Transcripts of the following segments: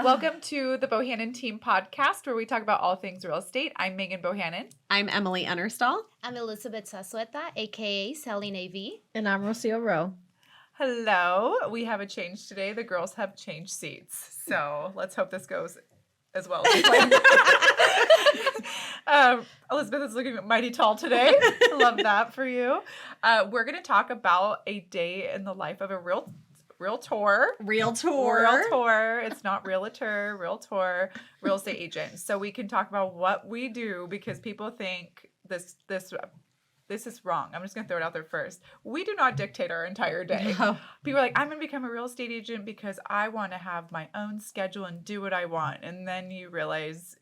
Welcome to the Bohannan Team Podcast, where we talk about all things real estate. I'm Megan Bohannan. I'm Emily Unnerstall. I'm Elizabeth Zazueta, a.k.a. Sally Navy. And I'm Rosio Roe. Hello. We have a change today. The girls have changed seats. So let's hope this goes as well as we planned. Elizabeth is looking mighty tall today. Love that for you. We're going to talk about a day in the life of a Realtor. It's not realtor, Realtor, real estate agent. So we can talk about what we do because people think this is wrong. I'm just going to throw it out there first. We do not dictate our entire day. No. People are like, I'm going to become a real estate agent because I want to have my own schedule and do what I want. And then you realize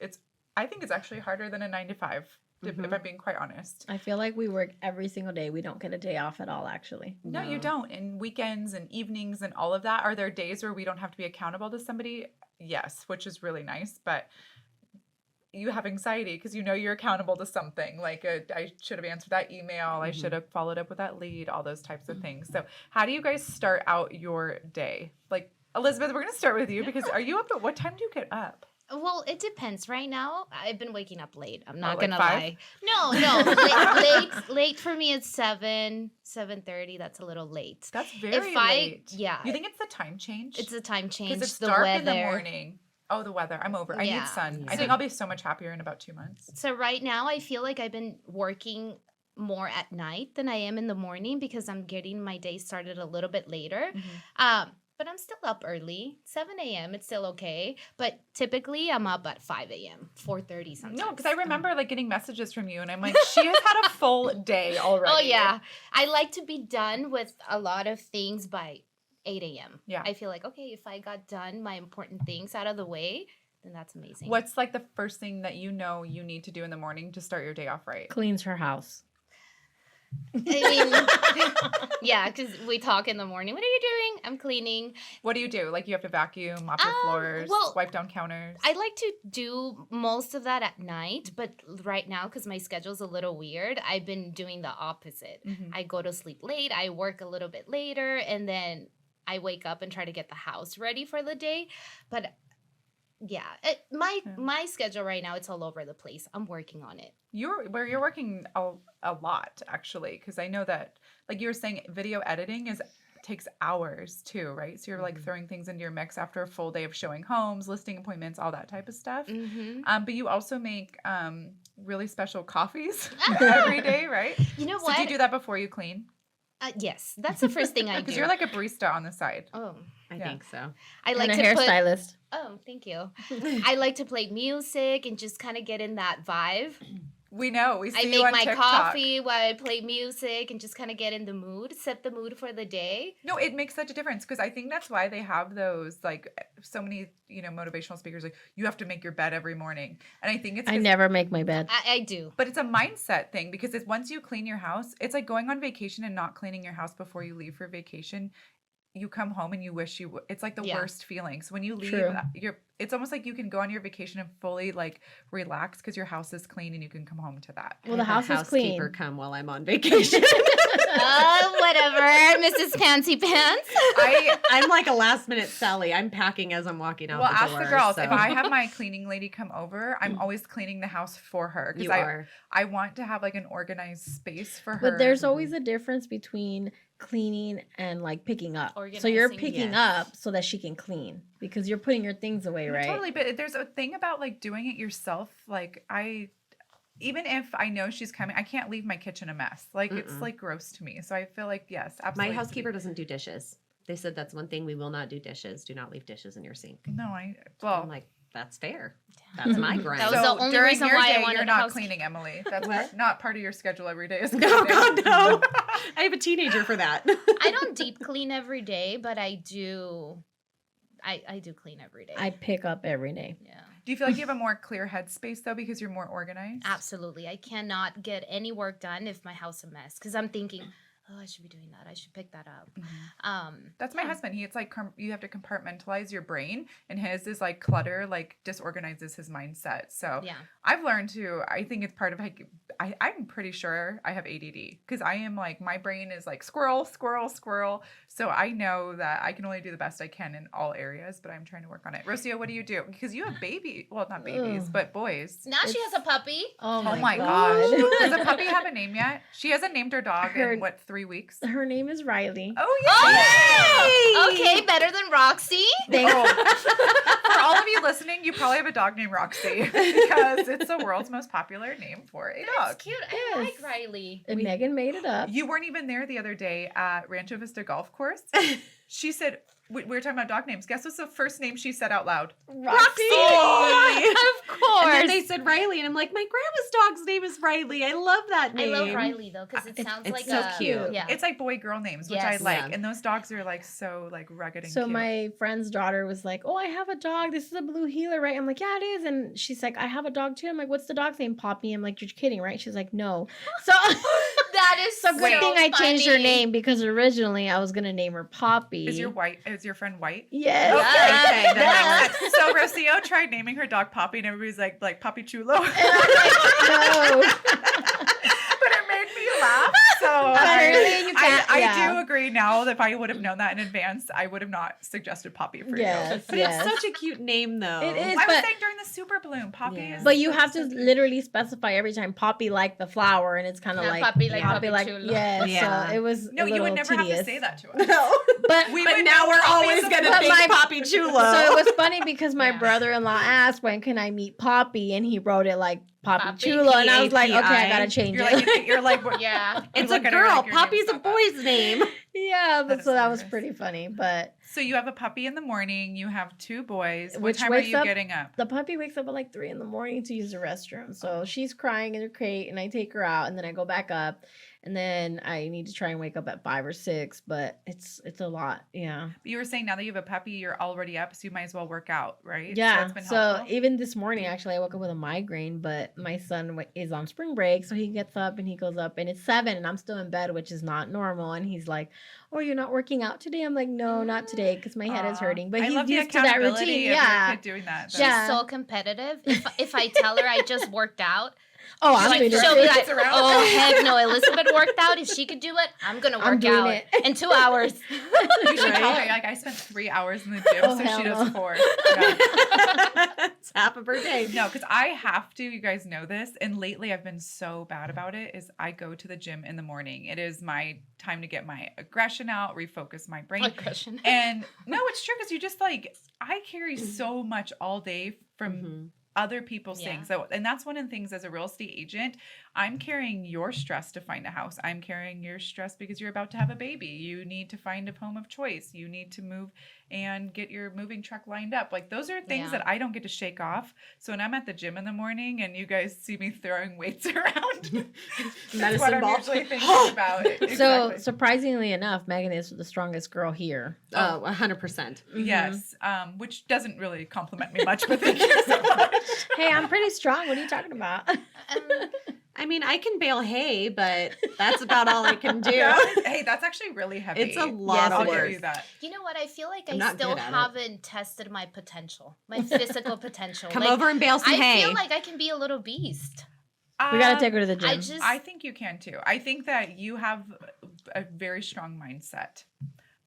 I think it's actually harder than a 9 to 5, if I'm being quite honest. I feel like we work every single day. We don't get a day off at all, actually. No, you don't. And weekends and evenings and all of that. Are there days where we don't have to be accountable to somebody? Yes, which is really nice. But you have anxiety because you know you're accountable to something. Like I should have answered that email. I should have followed up with that lead, all those types of things. So how do you guys start out your day? Like, Elizabeth, we're going to start with you because are you up at what time do you get up? Well, it depends. Right now, I've been waking up late. I'm not like gonna 5? lie. No. Late for me is 7:30. That's a little late. That's very late. Yeah. You think it's the time change? It's the time change. Because it's the dark weather. in the morning. Oh, the weather. I'm over. I need sun. Yeah. I think I'll be so much happier in about 2 months. So right now, I feel like I've been working more at night than I am in the morning because I'm getting my day started a little bit later. But I'm still up early. 7 a.m. It's still okay. But typically, I'm up at 5 a.m., 4:30 sometimes. No, because I remember like getting messages from you, and I'm like, she has had a full day already. Oh, yeah. I like to be done with a lot of things by 8 a.m. Yeah. I feel like, okay, if I got done my important things out of the way, then that's amazing. What's like the first thing that you know you need to do in the morning to start your day off right? Cleans her house. I mean, yeah, because we talk in the morning. What are you doing? I'm cleaning. What do you do? Like you have to vacuum, mop your floors, wipe down counters? I like to do most of that at night, but right now, because my schedule's a little weird, I've been doing the opposite. I go to sleep late, I work a little bit later, and then I wake up and try to get the house ready for the day. But yeah, my schedule right now, it's all over the place. I'm working on it. You're working a lot actually, because I know that like you were saying, video editing takes hours too, right? So you're like throwing things into your mix after a full day of showing homes, listing appointments, all that type of stuff. But you also make really special coffees every day, right? You know So what? do you do that before you clean? Yes, that's the first thing I do. Because you're like a barista on the side. Oh, I think so. I like and a to hairstylist. Oh, thank you. I like to play music and just kind of get in that vibe. We know. We see I you make on my TikTok. coffee while I play music and just kind of get in the mood, set the mood for the day. No, it makes such a difference because I think that's why they have those like so many, motivational speakers like you have to make your bed every morning. And I think it's I never make my bed. I do. But it's a mindset thing because once you clean your house, it's like going on vacation and not cleaning your house before you leave for vacation. You come home and you wish you would. It's like the worst feeling. So when you leave, True. It's almost like you can go on your vacation and fully like relax because your house is clean and you can come home to that. Well, the house is clean. Housekeeper come while I'm on vacation. Whatever, Mrs. Fancy Pants. I'm like a last minute Sally. I'm packing as I'm walking out Well, the ask door. the girls. So. If I have my cleaning lady come over, I'm always cleaning the house for her You because are. I want to have like an organized space for her. But there's always a difference between cleaning and like picking up. So you're Organizing, picking up so that she can clean because you're putting your things away, No, right? Totally, but there's a thing about like doing it yourself. Like even if I know she's coming, I can't leave my kitchen a mess. Like it's like gross to me. So I feel like yes, absolutely. My housekeeper doesn't do dishes. They said that's one thing we will not do dishes. Do not leave dishes in your sink. No, I'm like, that's fair. That's my grind. That was the only during reason your why I day, wanted you're a not house- cleaning, Emily. That's What? not part of your schedule every day. Is No, cleaning. God, no. I have a teenager for that. I don't deep clean every day, but I do. I do clean every day. I pick up every day. Yeah. Do you feel like you have a more clear headspace though because you're more organized? Absolutely. I cannot get any work done if my house is a mess because I'm thinking, oh, I should be doing that. I should pick that up. That's my husband. It's like you have to compartmentalize your brain, and his is like clutter, like disorganizes his mindset. So Yeah. I've learned to. I think it's part of like I'm pretty sure I have ADD because I am like, my brain is like squirrel, squirrel, squirrel. So I know that I can only do the best I can in all areas, but I'm trying to work on it. Rosio, what do you do? Because you have not babies, Ugh. but boys. Now she has a puppy. Oh Oh my, my god. gosh. Does the puppy have a name yet? She hasn't named her dog in 3 weeks? Her name is Riley. Oh, yeah. Oh, okay, better than Roxy. For all of you listening, you probably have a dog named Roxy because it's the world's most popular name for a dog. That's cute. I Yes. like Riley. And Megan made it up. You weren't even there the other day at Rancho Vista Golf Course. She said, we were talking about dog names. Guess what's the first name she said out loud? Roxy. Of course. And then they said Riley, and I'm like, my grandma's dog's name is Riley. I love that I name. love Riley though because it sounds it's like so a cute. Yeah. It's like boy-girl names, which I Yes. like. Yeah. And those dogs are like so like rugged and So cute. my friend's daughter was like, "Oh, I have a dog. This is a blue heeler, right?" I'm like, "Yeah, it is." And she's like, "I have a dog too." I'm like, "What's the dog's name?" Poppy. I'm like, "You're kidding, right?" She's like, "No." So That is so good so thing I changed her funny. name because originally I was gonna name her Poppy. Is your friend white? Yes. Okay, Yeah. that makes sense. So Rocio tried naming her dog Poppy, and everybody's like Poppy Chulo. And I'm like, no. But it made me laugh. So Apparently you can't- I yeah. do agree now that if I would have known that in advance, I would have not suggested Poppy for Yes, But yes. it's such a cute name, though. It is. you. I was But- saying during the super bloom, Poppy Yeah. is. But you have to so cute. literally specify every time Poppy like the flower, and it's kind of Yeah, like Poppy like Poppy like Chulo. yeah. Yeah. So it was No, a you would little never have tedious. to say that to us. No. But We But would now know we're Poppy's always a going to but think my- Poppy Chulo. so it was funny because my Yeah. brother-in-law asked when can I meet Poppy, and he wrote it like Poppy Poppy, Chulo, and I was like, okay, I P-A-P-I. gotta change You're it. like, you're like, what- Yeah. you It's a look at her girl. like your Poppy's name's a not that. boy's name. Yeah, That but is so that was hilarious. pretty funny. But So you have a puppy in the morning. You have 2 boys. What Which time are wakes you up- getting up? the puppy wakes up at like 3 a.m. to use the restroom. So she's crying in her crate, and I take her out, and then I go back up, and then I need to try and wake up at 5 or 6. But it's a lot. Yeah. You were saying now that you have a puppy, you're already up, so you might as well work out, right? Yeah. it's been So helpful. even this morning, actually, I woke up with a migraine, but my son is on spring break, so he gets up and he goes up, and it's 7, and I'm still in bed, which is not normal. And he's like, "Oh, you're not working out today?" I'm like, "No, not today, because my head is Aw. hurting." But I he's love the used to that accountability routine. of Yeah. your kid doing that. She's Yeah. so competitive. If I tell her I just worked out, Oh, I'm like, doing she'll it. be too. like, around. "Oh heck no! Elizabeth worked out. If she could do it, I'm gonna I'm work doing out it. in 2 hours." You should tell Right? her, like, I spent 3 hours in the gym, Oh, so hell she does no. 4. Yeah. It's half a birthday. No, because I have to, you guys know this, and lately I've been so bad about it, is I go to the gym in the morning. It is my time to get my aggression out, refocus my brain. Aggression. And no, it's true, because you just like, I carry so much all day from Mhm. other people's Yeah. things. So, and that's one of the things as a real estate agent, I'm carrying your stress to find a house. I'm carrying your stress because you're about to have a baby. You need to find a home of choice. You need to move and get your moving truck lined up. Like those are things Yeah. that I don't get to shake off. So when I'm at the gym in the morning and you guys see me throwing weights around, that's Medicine what I'm ball. usually thinking about. So Exactly. surprisingly enough, Megan is the strongest girl here. Oh, 100%. Yes, which doesn't really compliment me much, but thank you so much. Hey, I'm pretty strong. What are you talking about? I mean, I can bale hay, but that's about all I can do. Yeah. Hey, that's actually really heavy. It's a lot Yes, I'll of give work. you that. You know what? I feel like I'm I not still good at it. haven't tested my potential, my physical potential. Come Like, over and bale some I hay. feel like I can be a little beast. We gotta take her to the gym. I just I think you can too. I think that you have a very strong mindset,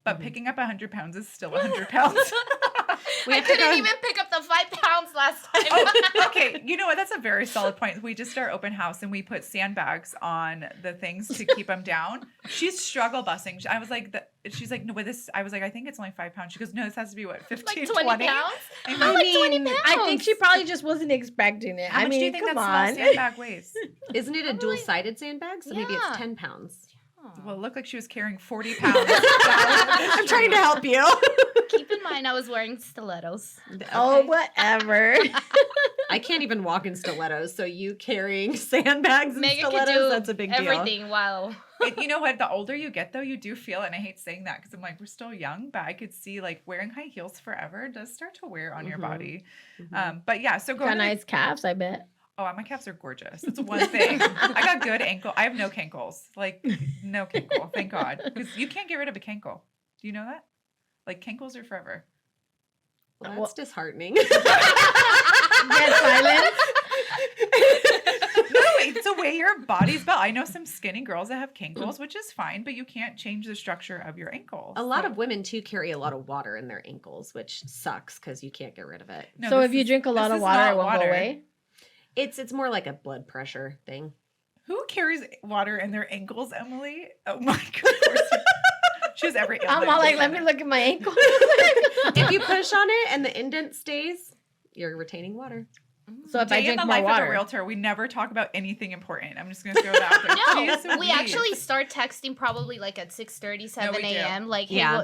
but picking up 100 pounds is still 100 pounds. We I have to couldn't go- even pick up the 5 pounds last time. Oh, okay, you know what? That's a very solid point. We just did our open house and we put sandbags on the things to keep them down. She's struggle busing. I was like, she's like, no, but this. I was like, I think it's only 5 pounds. She goes, no, this has to be what, 15, Like 20 pounds? I How, like 20 I think pounds? she probably just wasn't expecting it. How I much mean, do you think come that on. small sandbag weighs? Isn't it a dual-sided sandbag? So maybe Yeah. it's 10 pounds. Well, it looked like she was carrying 40 pounds. I'm trying to help you. Keep in mind, I was wearing stilettos. Oh, Okay. whatever. I can't even walk in stilettos, so you carrying sandbags and Megan could stilettos, do that's a big deal. everything while... You know what? The older you get, though, you do feel it. And I hate saying that because I'm like, we're still young, but I could see like wearing high heels forever does start to wear on your Mhm. body. Mhm. But yeah, so go Got nice calves, I bet. Oh, my calves are gorgeous. That's one thing. I got good ankle. I have no cankles. Like, no cankle. Thank God. Because you can't get rid of a cankle. Do you know that? Like, cankles are forever. Well, that's disheartening. Dead silence. No, it's the way your body's built. I know some skinny girls that have kinkles, which is fine, but you can't change the structure of your ankles. A lot of women too carry a lot of water in their ankles, which sucks because you can't get rid of it. No, So this if you is- drink a lot this of is water, not it won't go away? It's more like a blood pressure thing. Who carries water in their ankles, Emily? Oh my god. She has every I'm all like, let me look at my ankle. If you push on it and the indent stays, you're retaining water. So if I Day in drink the more life of a water. realtor, we never talk about anything important. I'm just going to throw that out there. No, Jeez we Louise. actually start texting probably like at 6:30, 7 we do. a.m. Like, hey, Yeah.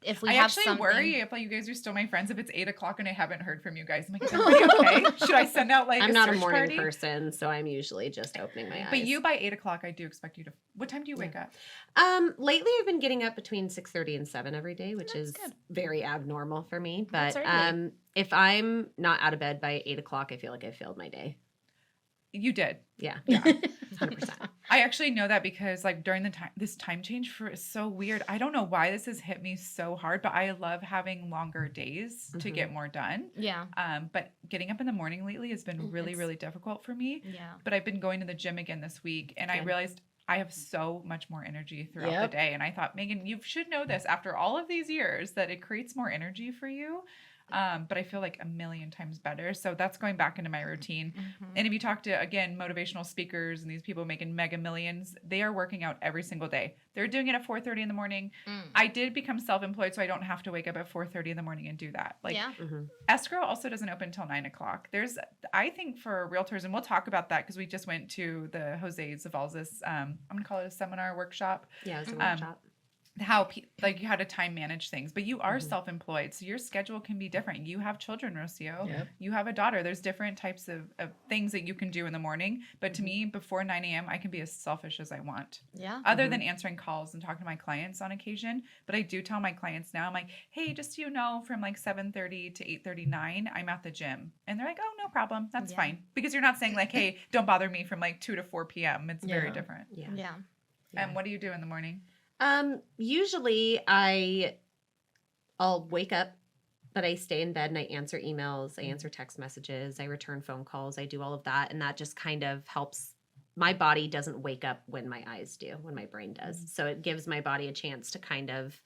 if we I have actually something. worry if like, you guys are still my friends if it's 8 o'clock and I haven't heard from you guys. I'm like, is everybody okay? Should I send out like I'm a not a search morning party? person, so I'm usually just opening my eyes. But you by 8 o'clock, I do expect you to. What time do you wake up? Lately I've been getting up between 6:30 and 7 every day, which is good. very abnormal for me. That's But early. if I'm not out of bed by 8 o'clock, I feel like I failed my day. You did. Yeah, Yeah. 100%. I actually know that because like during the time, this time change for is so weird. I don't know why this has hit me so hard, but I love having longer days to Mhm. get more done. Yeah. But getting up in the morning lately has been really, It's- really difficult for me. Yeah. But I've been going to the gym again this week, and I Good. realized I have so much more energy throughout Yep. the day. And I thought, Megan, you should know this after all of these years that it creates more energy for you. But I feel like a million times better. So that's going back into my routine. Mhm. And if you talk to, again, motivational speakers and these people making mega millions, they are working out every single day. They're doing it at 4:30 in the morning. Mm. I did become self-employed, so I don't have to wake up at 4:30 in the morning and do that. Like Yeah. Mhm. escrow also doesn't open until 9 o'clock. I think for realtors, and we'll talk about that because we just went to the Jose Zavalzis, I'm going to call it a seminar workshop, Yeah, it was a workshop. how to time manage things. But you are Mhm. self-employed, so your schedule can be different. You have children, Rocio. Yep. You have a daughter. There's different types of things that you can do in the morning. But to me, before 9 a.m., I can be as selfish as I want. Yeah. Other Mhm. than answering calls and talking to my clients on occasion. But I do tell my clients now, I'm like, hey, just so you know, from like 7:30 to 8:39, I'm at the gym. And they're like, oh, no problem. That's Yeah. fine. Because you're not saying like, hey, don't bother me from like 2 to 4 p.m. It's very Yeah. different. Yeah. Yeah. Yeah. And what do you do in the morning? Usually I'll wake up, but I stay in bed and I answer emails, I answer text messages, I return phone calls, I do all of that. And that just kind of helps. My body doesn't wake up when my eyes do, when my brain does. So it gives my body a chance to kind of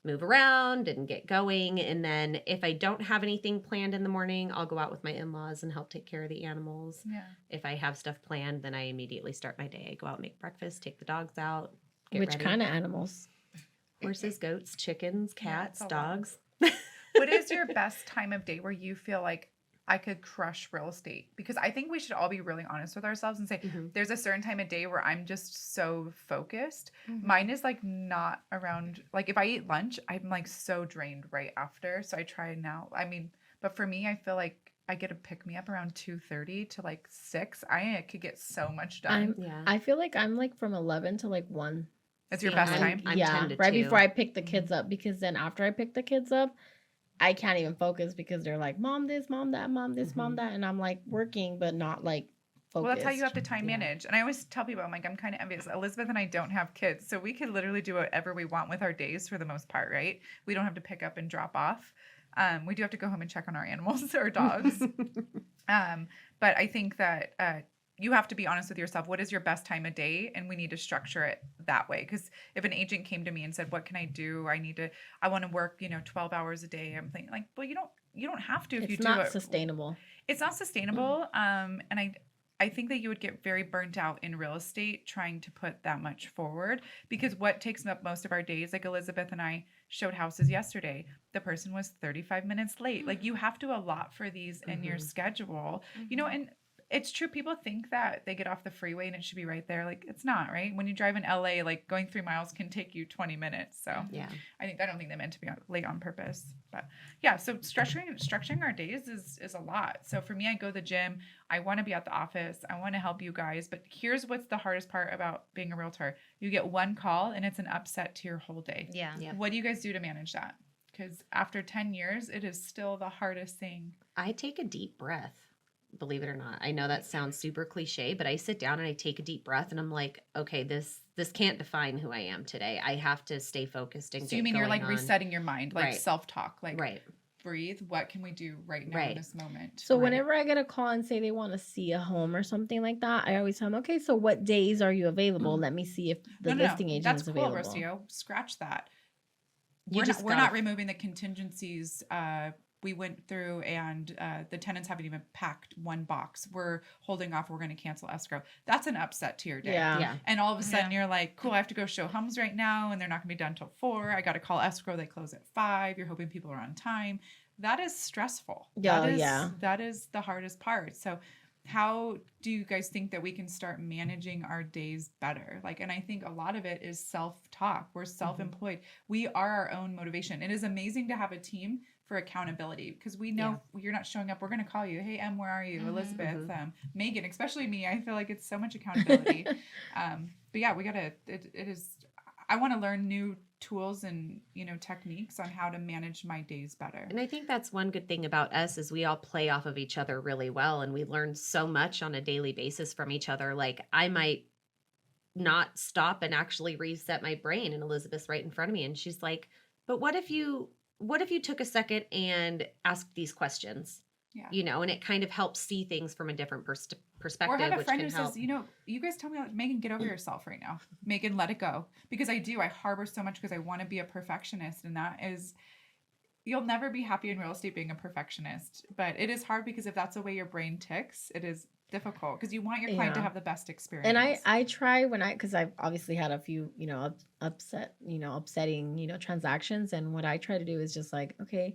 move around and get going. And then if I don't have anything planned in the morning, I'll go out with my in-laws and help take care of the animals. Yeah. If I have stuff planned, then I immediately start my day. I go out, make breakfast, take the dogs out. Get Which ready. kind of animals? Horses, goats, chickens, Yeah, it's cats, a lot. dogs. What is your best time of day where you feel like I could crush real estate? Because I think we should all be really honest with ourselves and say, Mhm. there's a certain time of day where I'm just so focused. Mhm. Mine is like not around, like if I eat lunch, I'm like so drained right after. So I try now. I mean, but for me, I feel like I get a pick me up around 2:30 to like 6. I could get so much done. Yeah. I feel like I'm like from 11 to like 1. That's your See, best I'm- time? I'm yeah, 10 to right 2. before I pick the kids up, because then after I pick the kids up, I can't even focus because they're like, mom this, mom that, mom this, mom Mhm. that, and I'm like working but not like focused. Well, that's how you have to time Yeah. manage. And I always tell people, I'm like, I'm kind of envious. Elizabeth and I don't have kids, so we could literally do whatever we want with our days for the most part, right? We don't have to pick up and drop off. We do have to go home and check on our animals or dogs. But I think that you have to be honest with yourself. What is your best time of day? And we need to structure it that way. Because if an agent came to me and said, what can I do? I want to work, 12 hours a day. I'm thinking like, well, you don't have to if you It's do not it. sustainable. It's not sustainable. And I think that you would get very burnt out in real estate trying to put that much forward, because what takes up most of our days, like Elizabeth and I showed houses yesterday, the person was 35 minutes late. Like you have to allot for these in your Mhm. schedule, and it's true. People think that they get off the freeway and it should be right there. Like it's not, right? When you drive in LA, like going 3 miles can take you 20 minutes. So Yeah. I don't think they meant to be late on purpose. But yeah, so structuring our days is a lot. So for me, I go to the gym. I want to be at the office. I want to help you guys. But here's what's the hardest part about being a realtor. You get one call and it's an upset to your whole day. Yeah. Yep. What do you guys do to manage that? Because after 10 years, it is still the hardest thing. I take a deep breath, believe it or not. I know that sounds super cliche, but I sit down and I take a deep breath and I'm like, okay, this can't define who I am today. I have to stay focused and So you mean you're like resetting your mind, like Right. self-talk, like Right. breathe. What can we do right now in this moment? So whenever I get a call and say they want to see a home or something like that, I always tell them, okay, so what days are you available? Let me see if the listing agent That's is available. That's cool, Rosio. Scratch that. We're not removing the contingencies. We went through and the tenants haven't even packed one box. We're holding off. We're going to cancel escrow. That's an upset to your day. Yeah. And all of a sudden you're like, cool, I have to go show homes right now and they're not going to be done till 4. I got to call escrow. They close at 5. You're hoping people are on time. That is stressful. That is the hardest part. So how do you guys think that we can start managing our days better? Like, and I think a lot of it is self-talk. We're self-employed. We are our own motivation. It is amazing to have a team for accountability because we know you're not showing up. We're going to call you. Hey, Em, where are you? Elizabeth, Megan, especially me. I feel like it's so much accountability. But yeah, we got to, it is, I want to learn new tools and, techniques on how to manage my days better. And I think that's one good thing about us is we all play off of each other really well. And we learn so much on a daily basis from each other. Like I might not stop and actually reset my brain, and Elizabeth's right in front of me. And she's like, but what if you took a second and asked these questions? Yeah. And it kind of helps see things from a different perspective. Or have a friend who says, you guys tell me, Megan, get over yourself right now. Megan, let it go. Because I harbor so much because I want to be a perfectionist. And that is, you'll never be happy in real estate being a perfectionist. But it is hard because if that's the way your brain ticks, it is difficult because you want your client to have the best experience. And I try because I've obviously had a few, upsetting, transactions. And what I try to do is just like, okay,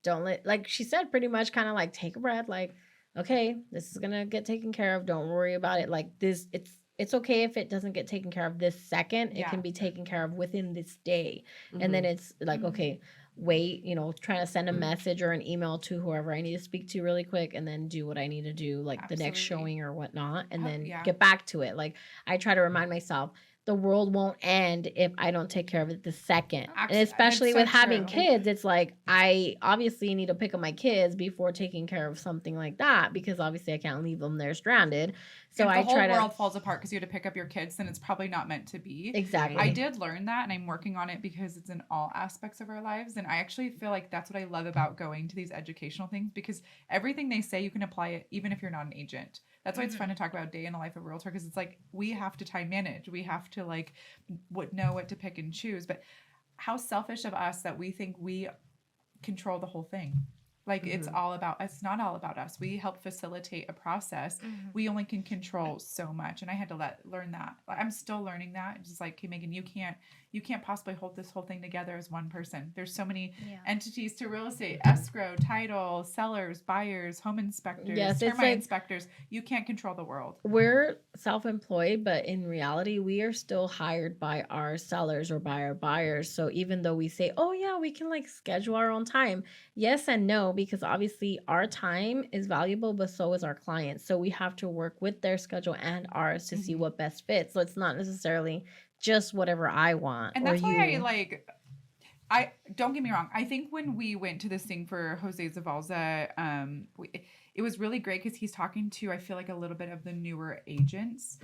don't like she said, pretty much kind of like take a breath, like, okay, this is going to get taken care of. Don't worry about it. Like this, it's okay if it doesn't get taken care of this second. It can be taken care of within this day. And then it's like, okay, wait, trying to send a message or an email to whoever I need to speak to really quick and then do what I need to do, like the next showing or whatnot, and then get back to it. Like I try to remind myself, the world won't end if I don't take care of it the second. And especially with having kids, it's like I obviously need to pick up my kids before taking care of something like that because obviously I can't leave them there stranded. So if the whole world falls apart because you had to pick up your kids, then it's probably not meant to be. Exactly. I did learn that, and I'm working on it because it's in all aspects of our lives. And I actually feel like that's what I love about going to these educational things because everything they say, you can apply it even if you're not an agent. That's why it's fun to talk about day in the life of a realtor because it's like we have to time manage. We have to know what to pick and choose. But how selfish of us that we think we control the whole thing. Like it's not all about us. We help facilitate a process. We only can control so much. And I had to learn that. I'm still learning that. It's just like, hey, Megan, you can't possibly hold this whole thing together as one person. There's so many entities to real estate, escrow, title, sellers, buyers, home inspectors, termite inspectors. You can't control the world. We're self-employed, but in reality, we are still hired by our sellers or by our buyers. So even though we say, oh yeah, we can schedule our own time. Yes and no, because obviously our time is valuable, but so is our clients. So we have to work with their schedule and ours to see what best fits. So it's not necessarily just whatever I want. And that's why I don't get me wrong. I think when we went to this thing for Jose Zavalza, it was really great because he's talking to, I feel like, a little bit of the newer agents,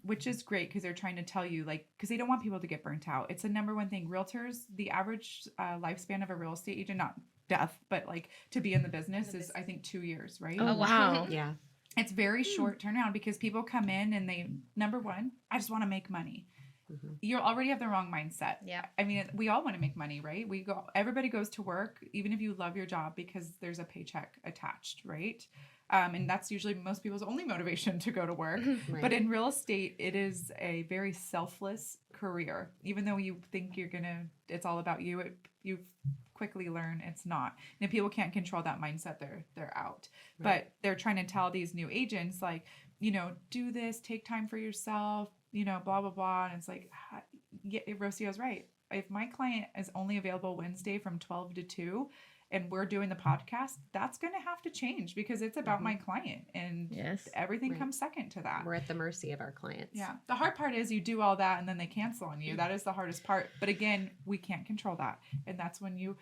which is great because they're trying to tell you, because they don't want people to get burnt out. It's the number one thing. Realtors, the average lifespan of a real estate agent, not death, but to be in the business is, I think, 2 years, right? Oh, wow. Yeah. It's very short turnaround because people come in and they, number one, I just want to make money. You already have the wrong mindset. Yeah. I mean, we all want to make money, right? Everybody goes to work, even if you love your job, because there's a paycheck attached, right? And that's usually most people's only motivation to go to work. Right. But in real estate, it is a very selfless career. Even though you think it's all about you, you quickly learn it's not. And if people can't control that mindset, they're out. Right. But they're trying to tell these new agents, do this, take time for yourself, blah, blah, blah. And it's like, yeah, Rosio's right. If my client is only available Wednesday from 12 to 2 and we're doing the podcast, that's going to have to change because it's about my client and everything comes second to that. We're at the mercy of our clients. Yeah. The hard part is you do all that and then they cancel on you. That is the hardest part. But again, we can't control that. And that's when you...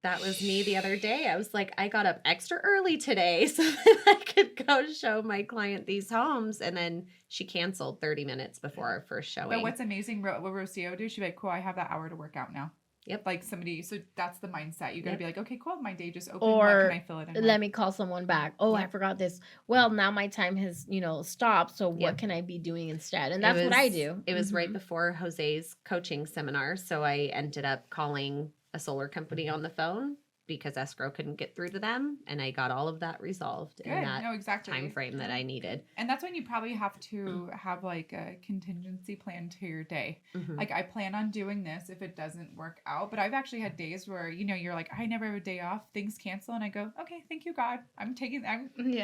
That was me the other day. I was like, I got up extra early today so that I could go show my client these homes. And then she canceled 30 minutes before our first showing. But what's amazing, what Rosio do, she'd be like, cool, I have that hour to work out now. Yep. Like somebody, so that's the mindset. You got to Yep. be like, okay, cool. My day just opened. Or what can I fill it in? let with? me call someone back. Oh, I Yep. forgot this. Well, now my time has, stopped. So what Yep. can I be doing instead? And that's what I do. It was right Mhm. before Jose's coaching seminar. So I ended up calling a solar company on the phone because escrow couldn't get through to them. And I got all of that resolved in Good. that No, exactly. time frame that I needed. And that's when you probably have to have like a contingency plan to your day. Mhm. Like I plan on doing this if it doesn't work out. But I've actually had days where, you're like, I never have a day off, things cancel, and I go, okay, thank you, God. I'm Yeah.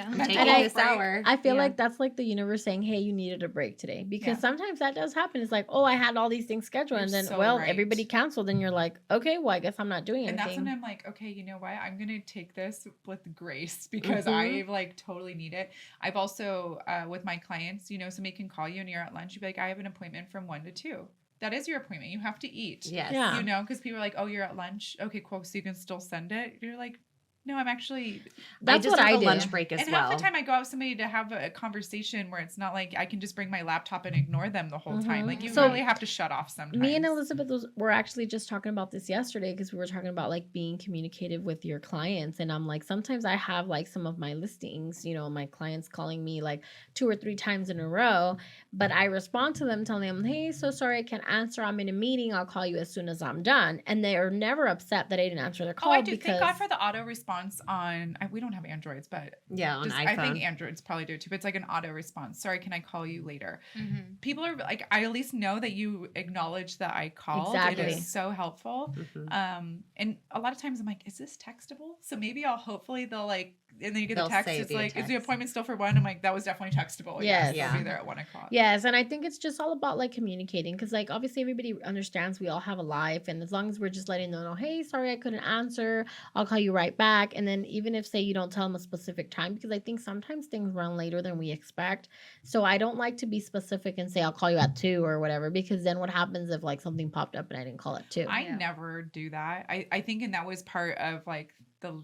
I'm mental taking health this break. hour. I feel Yeah. like that's like the universe saying, hey, you needed a break today. Because Yeah. sometimes that does happen. It's like, oh, I had all these things scheduled. You're and then, so well, right. everybody canceled. And you're like, okay, well, I guess I'm not doing And that's anything. when I'm like, okay, you know what? I'm going to take this with grace because Mhm. I like totally need it. I've also, with my clients, somebody can call you and you're at lunch. You'd be like, I have an appointment from 1 to 2. That is your appointment. You have to eat. Yes. Yeah. Because people are like, oh, you're at lunch. Okay, cool. So you can still send it. You're like, no, I'm actually. That's I just what have I a do. lunch break as And well. half the time I go out with somebody to have a conversation where it's not like I can just bring my laptop and ignore them the whole time. Mhm. Like you So, really have to shut off sometimes. Me and Elizabeth were actually just talking about this yesterday because we were talking about like being communicative with your clients. And I'm like, sometimes I have like some of my listings, my clients calling me like 2 or 3 times in a row, but I respond to them telling them, hey, so sorry, I can't answer. I'm in a meeting. I'll call you as soon as I'm done. And they are never upset that I didn't answer their call. Oh, I do. Because Thank God for the auto response on. We don't have Androids, but Yeah, on I iPhone. think Androids probably do too. But it's like an auto response. Sorry, can I call you later? Mm-hmm. People are like, I at least know that you acknowledge that I called. Exactly. It is so helpful. Mhm. And a lot of times I'm like, is this textable? So maybe hopefully they'll like, and then you get the They'll text. say It's via like, is the text. appointment still for 1? I'm like, that was definitely textable. Yes. Yes, I'll Yeah. be there at 1 o'clock. Yes, and I think it's just all about like communicating because like obviously everybody understands we all have a life, and as long as we're just letting them know, hey, sorry I couldn't answer, I'll call you right back. And then even if say you don't tell them a specific time, because I think sometimes things run later than we expect, so I don't like to be specific and say I'll call you at 2 or whatever, because then what happens if like something popped up and I didn't call at 2? I Yeah. never do that. I think, and that was part of like the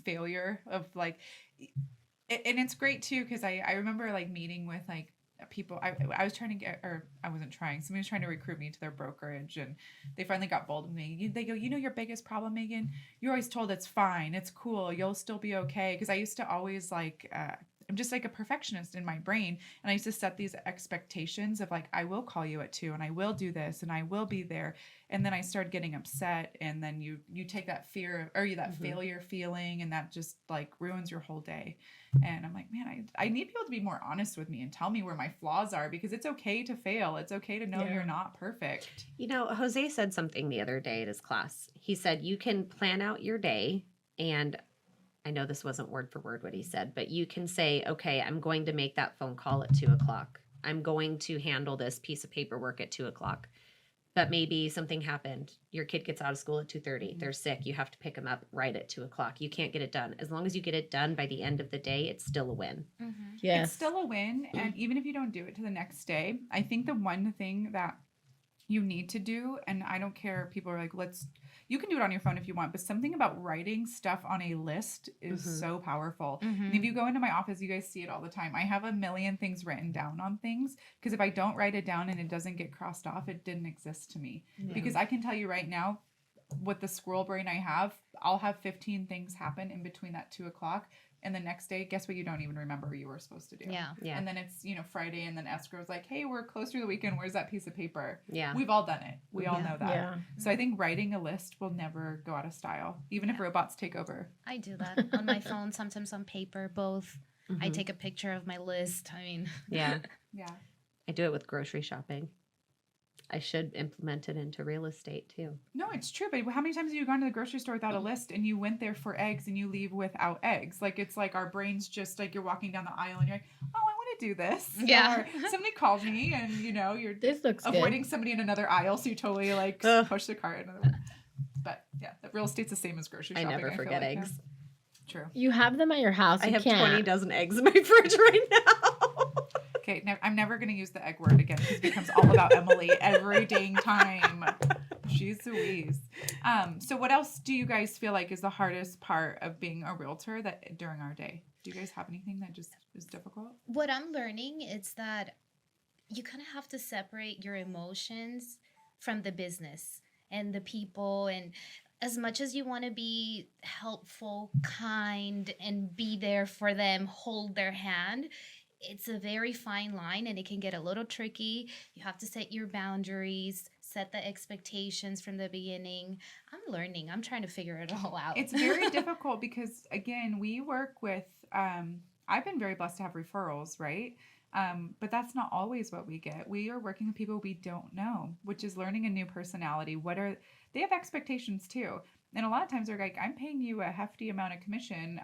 failure of like, and it's great too because I remember like meeting with like people. I was trying to get, or I wasn't trying. Somebody was trying to recruit me to their brokerage, and they finally got bold with me. They go, your biggest problem, Megan. You're always told it's fine, it's cool, you'll still be okay. Because I used to always like. I'm just like a perfectionist in my brain. And I used to set these expectations of like, I will call you at 2 and I will do this and I will be there. And then I started getting upset. And then you take that fear or that failure feeling and that just like ruins your whole day. And I'm like, man, I need people to be more honest with me and tell me where my flaws are because it's okay to fail. It's okay to know you're not perfect. Jose said something the other day at his class. He said, you can plan out your day and I know this wasn't word for word what he said, but you can say, okay, I'm going to make that phone call at 2 o'clock. I'm going to handle this piece of paperwork at 2 o'clock. But maybe something happened. Your kid gets out of school at 2:30. They're sick. You have to pick them up right at 2 o'clock. You can't get it done. As long as you get it done by the end of the day, it's still a win. Mm-hmm. Yes. It's still a win. And even if you don't do it to the next day, I think the one thing that you need to do, and I don't care, people are like, you can do it on your phone if you want, but something about writing stuff on a list is so powerful. Mm-hmm. And if you go into my office, you guys see it all the time. I have a million things written down on things because if I don't write it down and it doesn't get crossed off, it didn't exist to me. Yeah. Because I can tell you right now, with the squirrel brain I have, I'll have 15 things happen in between that 2 o'clock. And the next day, guess what? You don't even remember what you were supposed to do. Yeah. Yeah. And then it's, Friday, and then escrow's like, hey, we're closer to the weekend. Where's that piece of paper? Yeah. We've all done it. We all know that. Yeah. So I think writing a list will never go out of style, even if robots take over. I do that on my phone, sometimes on paper, both. I take a picture of my list. I mean, Yeah. Yeah. I do it with grocery shopping. I should implement it into real estate too. No, it's true. But how many times have you gone to the grocery store without a list and you went there for eggs and you leave without eggs? Like, it's like our brains just like you're walking down the aisle and you're like, oh, I want to do this. Yeah. Or somebody called me and, you're This looks avoiding good. somebody in another aisle. So you totally like Ugh. push the cart. Another one. But yeah, the real estate's the same as grocery I shopping. never feel forget like, eggs. True. You have them at your house. I You have can't. 20 dozen eggs in my fridge right now. Okay, I'm never going to use the egg word again because it becomes all about Emily every dang time. Jeez Louise. So what else do you guys feel like is the hardest part of being a realtor that during our day? Do you guys have anything that just is difficult? what I'm learning is that you kind of have to separate your emotions from the business. and the people, and as much as you want to be helpful, kind, and be there for them, hold their hand, it's a very fine line and it can get a little tricky. You have to set your boundaries, set the expectations from the beginning. I'm learning. I'm trying to figure it all out. It's very difficult because, again, we work with, I've been very blessed to have referrals, right? But that's not always what we get. We are working with people we don't know, which is learning a new personality. They have expectations too. And a lot of times they're like, I'm paying you a hefty amount of commission.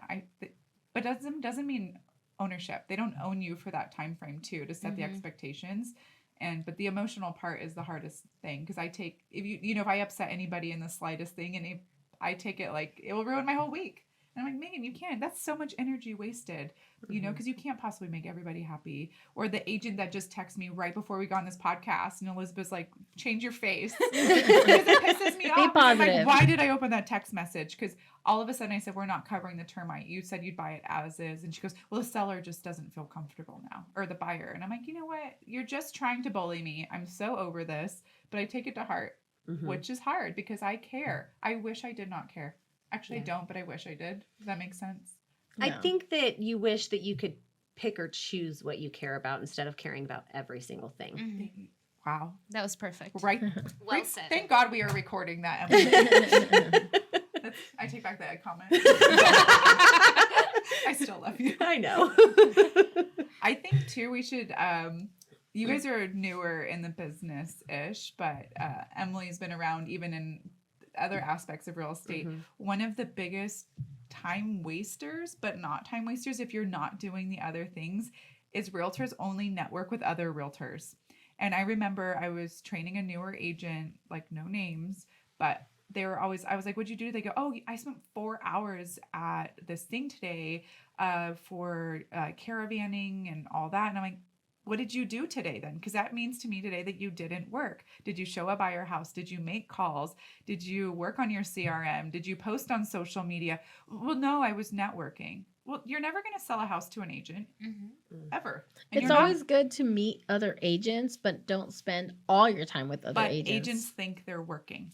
But doesn't mean ownership. They don't own you for that time frame too, to set the expectations. But the emotional part is the hardest thing, because if I upset anybody in the slightest thing, and I take it like it will ruin my whole week. And I'm like, Megan, you can't. That's so much energy wasted, because you can't possibly make everybody happy. Or the agent that just texted me right before we got on this podcast, and Elizabeth's like, change your face. Because it pisses me off. Be positive. I'm like, why did I open that text message? Because all of a sudden I said, we're not covering the termite. You said you'd buy it as is. And she goes, well, the seller just doesn't feel comfortable now, or the buyer. And I'm like, you know what? You're just trying to bully me. I'm so over this, but I take it to heart, which is hard because I care. I wish I did not care. Actually, I don't, but I wish I did. Does that make sense? I think that you wish that you could pick or choose what you care about instead of caring about every single thing. Wow. That was perfect. Right. Well said. Thank God we are recording that, Emily. I take back that comment. I still love you. I know. I think, too, we should... you guys are newer in the business-ish, but Emily's been around even in other aspects of real estate. One of the biggest time wasters, but not time wasters if you're not doing the other things, is realtors only network with other realtors. And I remember I was training a newer agent, like no names, but they were always, I was like, what'd you do? They go, oh, I spent 4 hours at this thing today for caravanning and all that. And I'm like, what did you do today then? Because that means to me today that you didn't work. Did you show up by your house? Did you make calls? Did you work on your CRM? Did you post on social media? Well, no, I was networking. Well, you're never going to sell a house to an agent, ever. And It's always good to meet other agents, but don't spend all your time with other agents. But agents think they're working.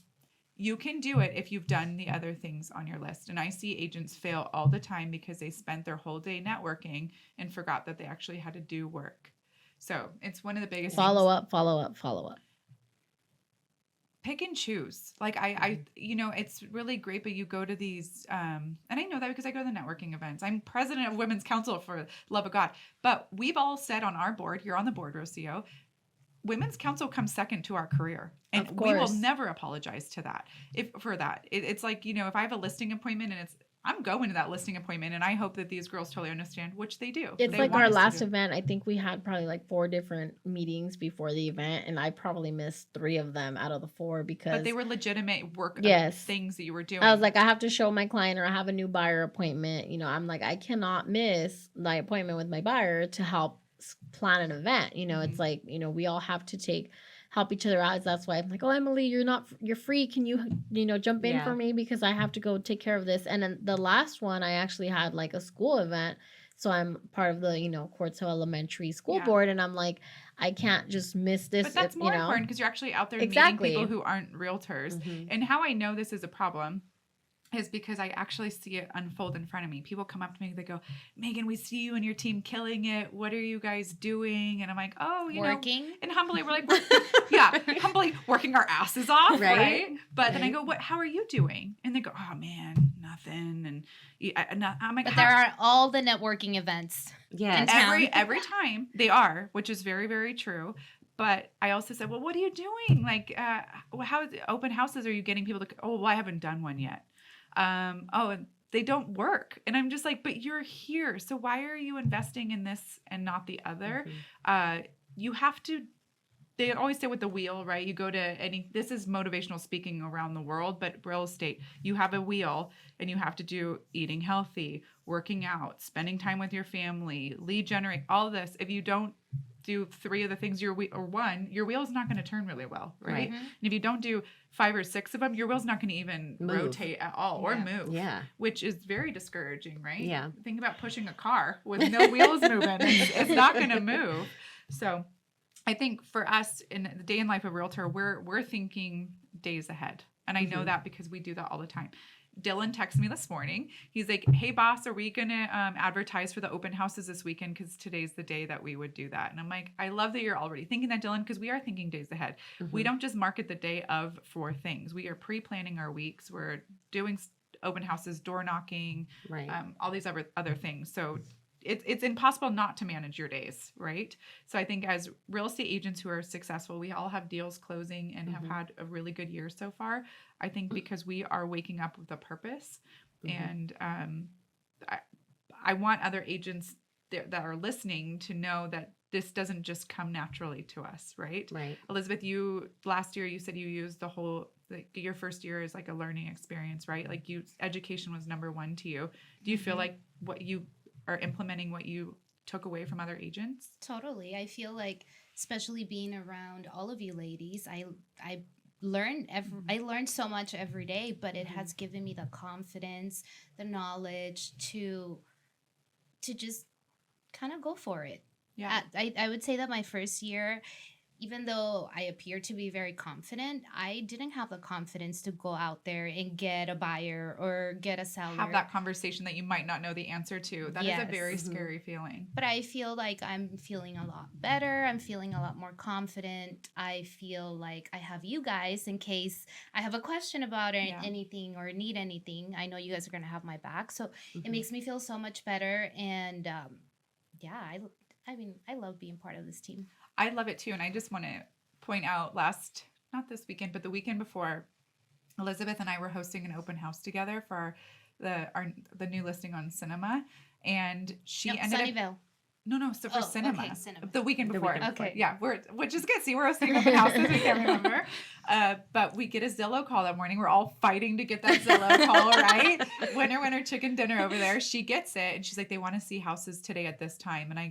You can do it if you've done the other things on your list. And I see agents fail all the time because they spent their whole day networking and forgot that they actually had to do work. So it's one of the biggest things. Follow up. Pick and choose. Like I it's really great, but you go to these, and I know that because I go to the networking events. I'm president of Women's Council, for love of God. But we've all said on our board, you're on the board, Rosio, Women's Council comes second to our career. And we will never apologize to that. It's like, if I have a listing appointment and I'm going to that listing appointment, and I hope that these girls totally understand, which they do. It's like our last event. I think we had probably like 4 different meetings before the event, and I probably missed 3 of them out of the 4 because... But they were legitimate work things that you were doing. I was like, I have to show my client, or I have a new buyer appointment. I'm like, I cannot miss my appointment with my buyer to help plan an event. It's like, we all have to help each other out. That's why I'm like, oh, Emily, you're free. Can you jump in for me, because I have to go take care of this. And then the last one, I actually had like a school event. So I'm part of the, Quartz Hill Elementary School Board. And I'm like, I can't just miss this. But that's more important because you're actually out there meeting people who aren't realtors. And how I know this is a problem is because I actually see it unfold in front of me. People come up to me, they go, Megan, we see you and your team killing it. What are you guys doing? And I'm like, oh, working. And humbly, we're like, humbly working our asses off, right? But then I go, how are you doing? And they go, oh man, nothing. And I'm like, but there are all the networking events. Yeah. And every time they are, which is very, very true. But I also said, well, what are you doing? Like, how open houses are you getting people to? Oh, well, I haven't done one yet. They don't work. And I'm just like, but you're here. So why are you investing in this and not the other? You have to, they always say with the wheel, right? You go to this is motivational speaking around the world, but real estate, you have a wheel and you have to do eating healthy, working out, spending time with your family, lead generate, all of this. If you don't do 3 of the things your wheel is not going to turn really well, right? And if you don't do 5 or 6 of them, your wheel's not going to even rotate at all or move. Yeah, which is very discouraging, right? Yeah, think about pushing a car with no wheels moving; it's not going to move. So, I think for us in the day in life of realtor, we're thinking days ahead. And I know Mhm. that because we do that all the time. Dylan texted me this morning. He's like, hey, boss, are we going to advertise for the open houses this weekend? Because today's the day that we would do that. And I'm like, I love that you're already thinking that, Dylan, because we are thinking days ahead. We Mhm. don't just market the day of for things. We are pre-planning our weeks. We're doing open houses, door knocking, Right. all these other things. So it's impossible not to manage your days, right? So I think as real estate agents who are successful, we all have deals closing and have Mhm. had a really good year so far. I think because we are waking up with a purpose, Mhm. and I want other agents that are listening to know that this doesn't just come naturally to us, right? Right. Elizabeth, last year you said you used the whole your first year is like a learning experience, right? Like education was number one to you. Do you feel Mhm. like what you are implementing what you took away from other agents? Totally. I feel like, especially being around all of you ladies, I learned I learned so much every day, but it has given me the confidence, the knowledge to just kind of go for it. Yeah. I would say that my first year, even though I appeared to be very confident, I didn't have the confidence to go out there and get a buyer or get a seller. Have that conversation that you might not know the answer to. That is a Yes. very Mhm. scary feeling. But I feel like I'm feeling a lot better. I'm feeling a lot more confident. I feel like I have you guys in case I have a question about Yeah. anything or need anything. I know you guys are going to have my back. So it Mhm. makes me feel so much better. And yeah, I mean, I love being part of this team. I love it too. And I just want to point out not this weekend, but the weekend before, Elizabeth and I were hosting an open house together for the new listing on Cinema. And she No, ended up, Sunnyvale. so for Oh, Cinema, okay, Cinema. the weekend The before. weekend before. Okay. Yeah, which is good. See, we're hosting open houses. We can't remember. But we get a Zillow call that morning. We're all fighting to get that Zillow call, right? Winner, chicken dinner over there. She gets it. And she's like, they want to see houses today at this time. And I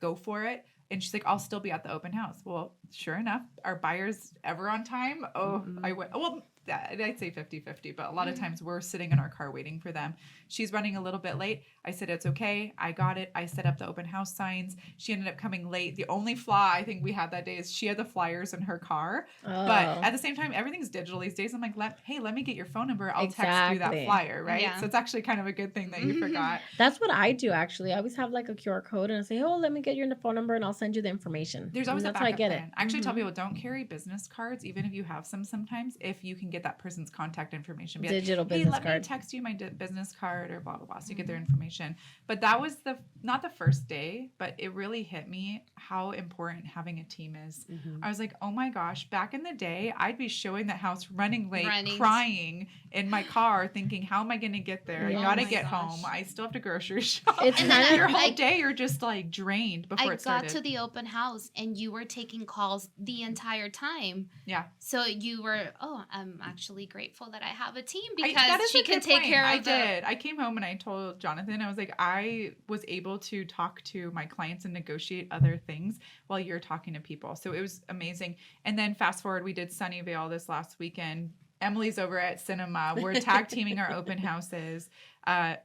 go for it. And she's like, I'll still be at the open house. Well, sure enough, are buyers ever on time? Oh, Mm-mm. I went. Well, I'd say 50-50, but a lot of times we're sitting in our car waiting for them. She's running a little bit late. I said, it's okay. I got it. I set up the open house signs. She ended up coming late. The only flaw I think we had that day is she had the flyers in her car. But Oh. at the same time, everything's digital these days. I'm like, let me get your phone number. I'll text you that Exactly. flyer, right? Yeah. So it's actually kind of a good thing that you forgot. That's what I do actually. I always have like a QR code and I say, oh, let me get your phone number and I'll send you the information. There's always and a that's how I backup get plan. it. I actually tell Mhm. people don't carry business cards, even if you have some sometimes, if you can get that person's contact information. Be like, Digital hey, business let me card. text you my business card or blah, blah, blah. So you get their information. But that was not the first day, but it really hit me how important having a team is. Mhm. I was like, oh my gosh, back in the day, I'd be showing that house running late, Running. crying in my car, thinking, how am I going to get there? Yeah. I got to Oh my get gosh. home. I still have to grocery shop. It's And then kind Your of whole day, you're just like drained before I it started. got to the open house and you were taking calls the entire time. Yeah. So you were, I'm actually grateful that I have a team That because is she a can good take point. care I of the. did. I came home and I told Jonathan, I was like, I was able to talk to my clients and negotiate other things while you're talking to people. So it was amazing. And then fast forward, we did Sunnyvale this last weekend. Emily's over at Cinema. We're tag teaming our open houses. But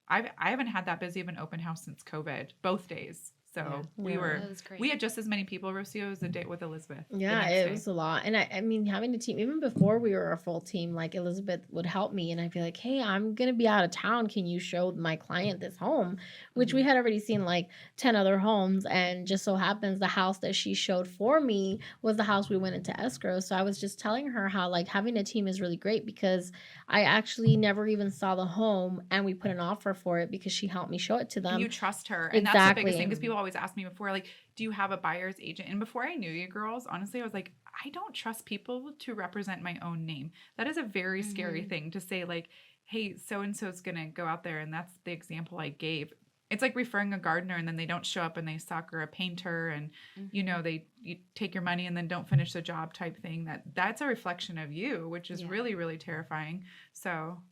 I haven't had that busy of an open house since COVID, both days. So Yeah. That was great. we had just as many people, Rosio, as the day with Elizabeth. the Yeah, next it day. was a lot. And I mean, having a team, even before we were a full team, like Elizabeth would help me and I'd be like, hey, I'm going to be out of town. Can you show my client this home? Which we had already seen like 10 other homes. And just so happens the house that she showed for me was the house we went into escrow. So I was just telling her how like having a team is really great because I actually never even saw the home and we put an offer for it because she helped me show it to them. You trust her. And that's the biggest thing Exactly. because people always ask me before, like, do you have a buyer's agent? And before I knew you girls, honestly, I was like, I don't trust people to represent my own name. That is a very scary thing to say, like, hey, so-and-so is going to go out there. And that's the example I gave. It's like referring a gardener and then they don't show up and they suck, or a painter and, you take your money and then don't finish the job type thing. That's a reflection of you, which is Yeah. really, really terrifying. So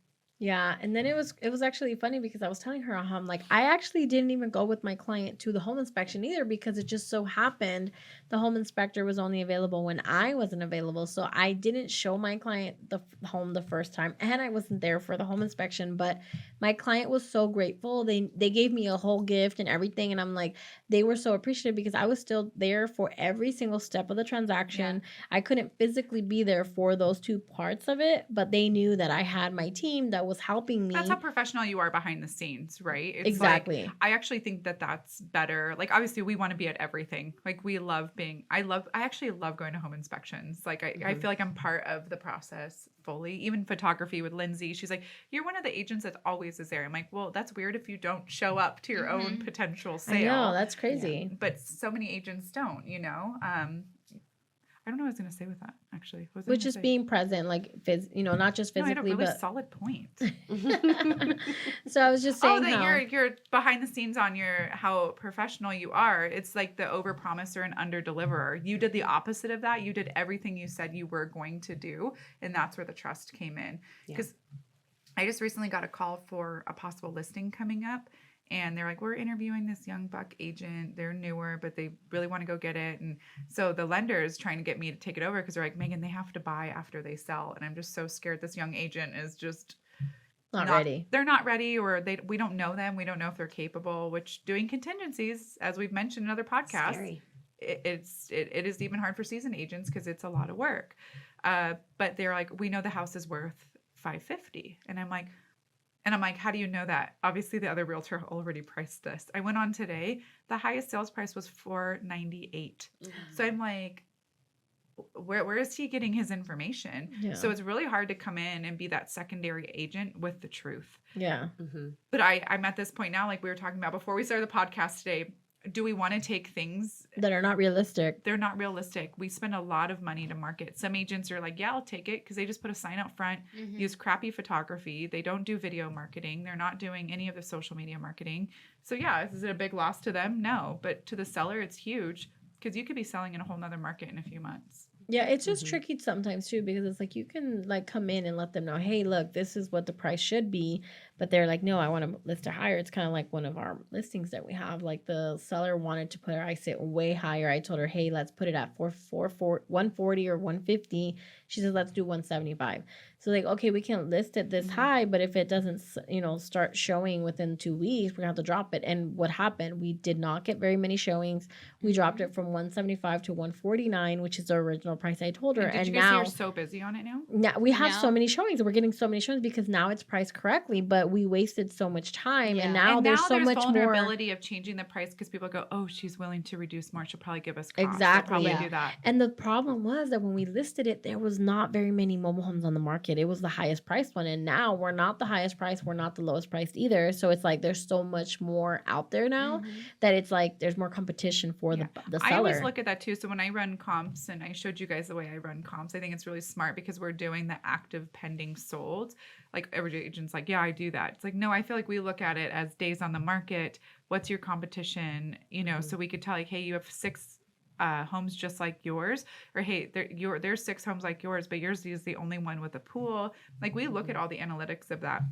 Yeah, and then it was actually funny because I was telling her, like I actually didn't even go with my client to the home inspection either because it just so happened the home inspector was only available when I wasn't available. So I didn't show my client the home the first time, and I wasn't there for the home inspection. But my client was so grateful. They gave me a whole gift and everything, and I'm like, they were so appreciative because I was still there for every single step of the transaction. I couldn't physically be there for those two parts of it, but they knew that I had my team that was helping me. That's how professional you are behind the scenes, right? It's exactly. Like, I actually think that that's better. Like, obviously, we want to be at everything. Like, we love being, I actually love going to home inspections. Like, I feel like I'm part of the process fully. Even photography with Lindsay, she's like, you're one of the agents that always is there. I'm like, well, that's weird if you don't show up to your own potential sale. I know, that's crazy. Yeah. But so many agents don't, you know? I don't know what I was going to say with that, actually. Which is being present, like, not just physically, I had a really but solid point. So I was just saying that you're behind the scenes on how professional you are. It's like the overpromiser and underdeliverer. You did the opposite of that. You did everything you said you were going to do, and that's where the trust came in. Because I just recently got a call for a possible listing coming up. And they're like, we're interviewing this young buck agent. They're newer, but they really want to go get it. And so the lender is trying to get me to take it over because they're like, Megan, they have to buy after they sell. And I'm just so scared this young agent is just not ready. They're not ready, or we don't know them. We don't know if they're capable, which doing contingencies, as we've mentioned in other podcasts, it is even hard for seasoned agents because it's a lot of work. But they're like, we know the house is worth $550. And I'm like, how do you know that? Obviously, the other realtor already priced this. I went on today. The highest sales price was $498. So I'm like, where is he getting his information? Yeah. So it's really hard to come in and be that secondary agent with the truth. Yeah. But I'm at this point now, like we were talking about before we started the podcast today. Do we want to take things that are not realistic? They're not realistic. We spend a lot of money to market. Some agents are like, yeah, I'll take it because they just put a sign out front, use crappy photography. They don't do video marketing. They're not doing any of the social media marketing. So yeah, is it a big loss to them? No. But to the seller, it's huge because you could be selling in a whole nother market in a few months. Yeah, it's just tricky sometimes too because it's like you can like come in and let them know, hey, look, this is what the price should be, but they're like, no, I want to list it higher. It's kind of like one of our listings that we have. Like the seller wanted to put her ISIT way higher. I told her, hey, let's put it at 140 or 150. She said, let's do 175. So like, okay, we can list it this high, but if it doesn't, start showing within 2 weeks, we're gonna have to drop it. And what happened? We did not get very many showings. We dropped it from 175 to 149, which is the original price I told her. And now you're so busy on it now. Now we have so many showings. We're getting so many showings because now it's priced correctly, but we wasted so much time, and now there's so much vulnerability of changing the price because people go, oh, she's willing to reduce more. She'll probably give us cost. Exactly. They'll probably do that. And the problem was that when we listed it, there was not very many mobile homes on the market. It was the highest priced one, and now we're not the highest price. We're not the lowest priced either. So it's like there's so much more out there now that it's like there's more competition for the seller. I always look at that too. So when I run comps, and I showed you guys the way I run comps, I think it's really smart because we're doing the active pending sold. Like every agent's like, yeah, I do that. It's like, no, I feel like we look at it as days on the market. What's your competition? So we could tell like, hey, you have 6 homes just like yours, or hey, there's 6 homes like yours, but yours is the only one with a pool. Like we look at all the analytics of that,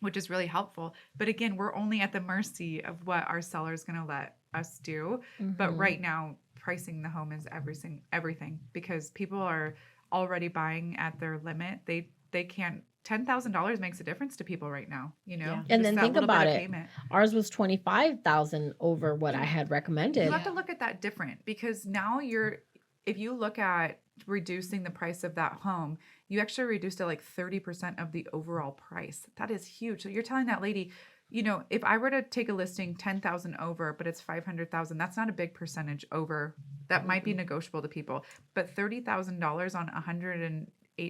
which is really helpful. But again, we're only at the mercy of what our seller is going to let us do. But right now, pricing the home is everything because people are already buying at their limit. They can't. $10,000 makes a difference to people right now, And then think about it. Payment. Ours was $25,000 over what I had recommended. You have to look at that different because now if you look at reducing the price of that home, you actually reduced it like 30% of the overall price. That is huge. So you're telling that lady, if I were to take a listing 10,000 over, but it's 500,000, that's not a big percentage over. That might be negotiable to people, but $30,000 on 108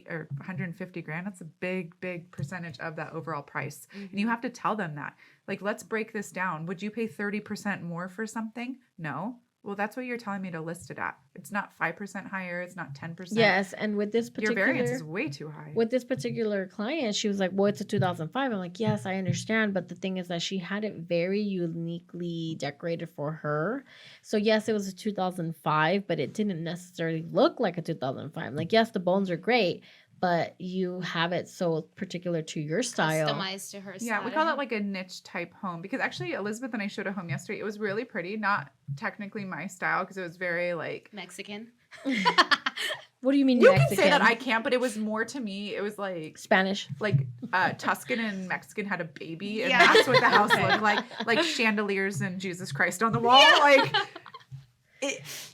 or 150 grand, that's a big percentage of that overall price. And you have to tell them that. Like, let's break this down. Would you pay 30% more for something? No. Well, that's what you're telling me to list it at. It's not 5% higher. It's not 10%. Yes, and with this particular... Your variance is way too high. With this particular client, she was like, well, it's a 2005. I'm like, yes, I understand. But the thing is that she had it very uniquely decorated for her. So, yes, it was a 2005, but it didn't necessarily look like a 2005. Like, yes, the bones are great, but you have it so particular to your style. Customized to her style. Yeah, we call it like a niche type home because actually Elizabeth and I showed a home yesterday. It was really pretty, not technically my style because it was very like Mexican. What do you mean you Mexican? can say that I can't, but it was more to me. It was like Spanish. like Tuscan and Mexican had a baby, and Yeah. that's what the house Okay. looked like chandeliers and Jesus Christ on the wall. Like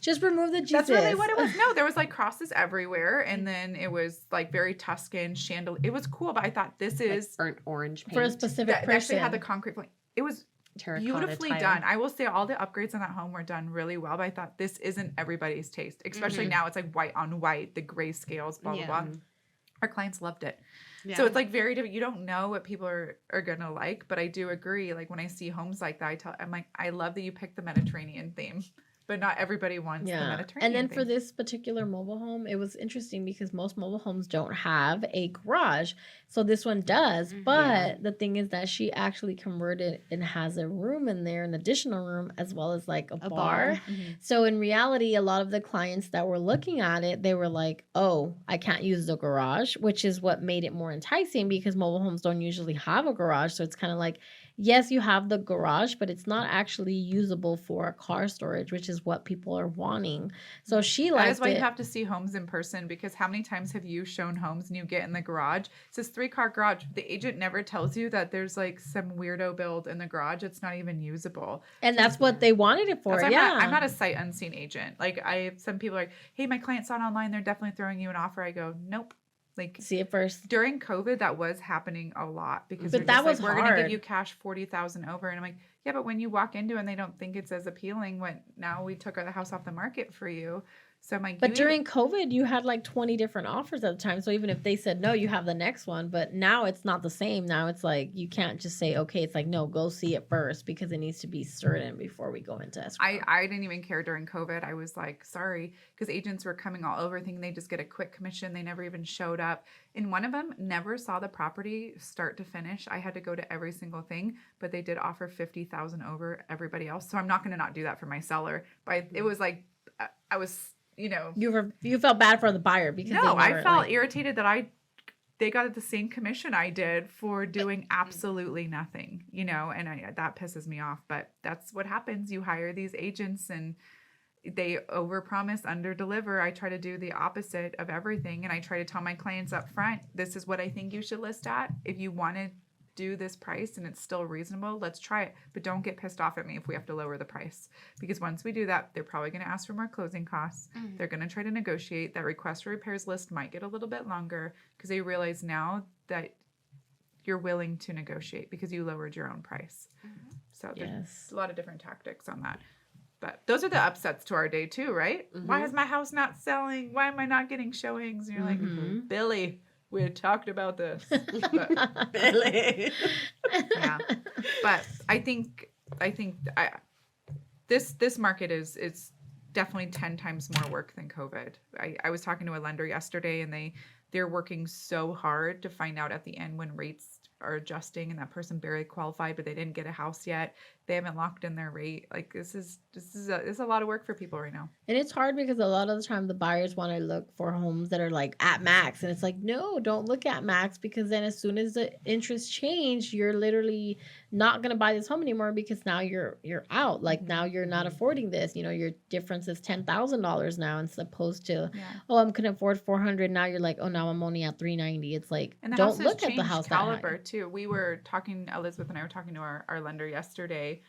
Just remove the Jesus. that's really what it was. No, there was like crosses everywhere, and then it was like very Tuscan chandelier. It was cool, but I thought this Like is burnt orange paint. for a specific that person. actually had the concrete. It was terracotta beautifully tile. done. I will say all the upgrades on that home were done really well, but I thought this isn't everybody's taste, especially Mhm. now it's like white on white, the gray scales, blah, Yeah. blah, blah. Our clients loved it. Yeah. So it's like very different. You don't know what people are going to like, but I do agree. Like when I see homes like that, I'm like, I love that you picked the Mediterranean theme, but not everybody wants the Mediterranean And then for theme. this particular mobile home, it was interesting because most mobile homes don't have a garage. So this one does. Mhm. But the thing is that she actually converted and has a room in there, an additional room, as well as like a bar. Mhm. So in reality, a lot of the clients that were looking at it, they were like, oh, I can't use the garage, which is what made it more enticing because mobile homes don't usually have a garage. So it's kind of like, yes, you have the garage, but it's not actually usable for a car storage, which is what people are wanting. So she That liked is why you it. have to see homes in person because how many times have you shown homes and you get in the garage? It says 3-car garage. The agent never tells you that there's like some weirdo build in the garage. It's not even usable. And that's what they wanted it for. That's why Yeah. I'm not a sight unseen agent. Like some people are like, hey, my client saw it online. They're definitely throwing you an offer. I go, nope. Like See it first. during COVID, that was happening a lot because But they're just that was like, we're going to give hard. you cash 40,000 over. And I'm like, yeah, but when you walk into it and they don't think it's as appealing, now we took the house off the market for you. So I'm like, But you during COVID, you had like 20 different offers at the time. So even if they said no, you have the next one. But now it's not the same. Now it's like you can't just say, okay, it's like, no, go see it first because it needs to be certain before we go into escrow. I didn't even care during COVID. I was like, sorry, because agents were coming all over thinking they just get a quick commission. They never even showed up. And one of them never saw the property start to finish. I had to go to every single thing, but they did offer 50,000 over everybody else. So I'm not going to not do that for my seller. But it was like, I was, You felt bad for the buyer because no, they I never, felt like, irritated that they got the same commission I did for doing absolutely nothing, and that pisses me off. But that's what happens. You hire these agents and they overpromise, underdeliver. I try to do the opposite of everything, and I try to tell my clients up front, this is what I think you should list at. If you want to do this price and it's still reasonable, let's try it. But don't get pissed off at me if we have to lower the price, because once we do that, they're probably going to ask for more closing costs. Mhm. They're going to try to negotiate. That request for repairs list might get a little bit longer because they realize now that you're willing to negotiate because you lowered your own price. So there's Yes. a lot of different tactics on that. But those are the upsets to our day too, right? Why is my house not selling? Why am I not getting showings? And you're like, Mhm. Billy, we had talked about this. But, Billy. yeah. But I think this market is definitely 10 times more work than COVID. I was talking to a lender yesterday and they're working so hard to find out at the end when rates are adjusting and that person barely qualified, but they didn't get a house yet. They haven't locked in their rate. Like this is a lot of work for people right now. And it's hard because a lot of the time the buyers want to look for homes that are like at max. And it's like, no, don't look at max, because then as soon as the interest change, you're literally not going to buy this home anymore because now you're out. Like now you're not affording this. Your difference is $10,000 now, as opposed to, Yeah. oh, I'm going to afford 400. Now you're like, oh, now I'm only at 390. It's like, And the don't house has look at the changed house caliber that high. too. We were talking, Elizabeth and I were talking to our lender yesterday,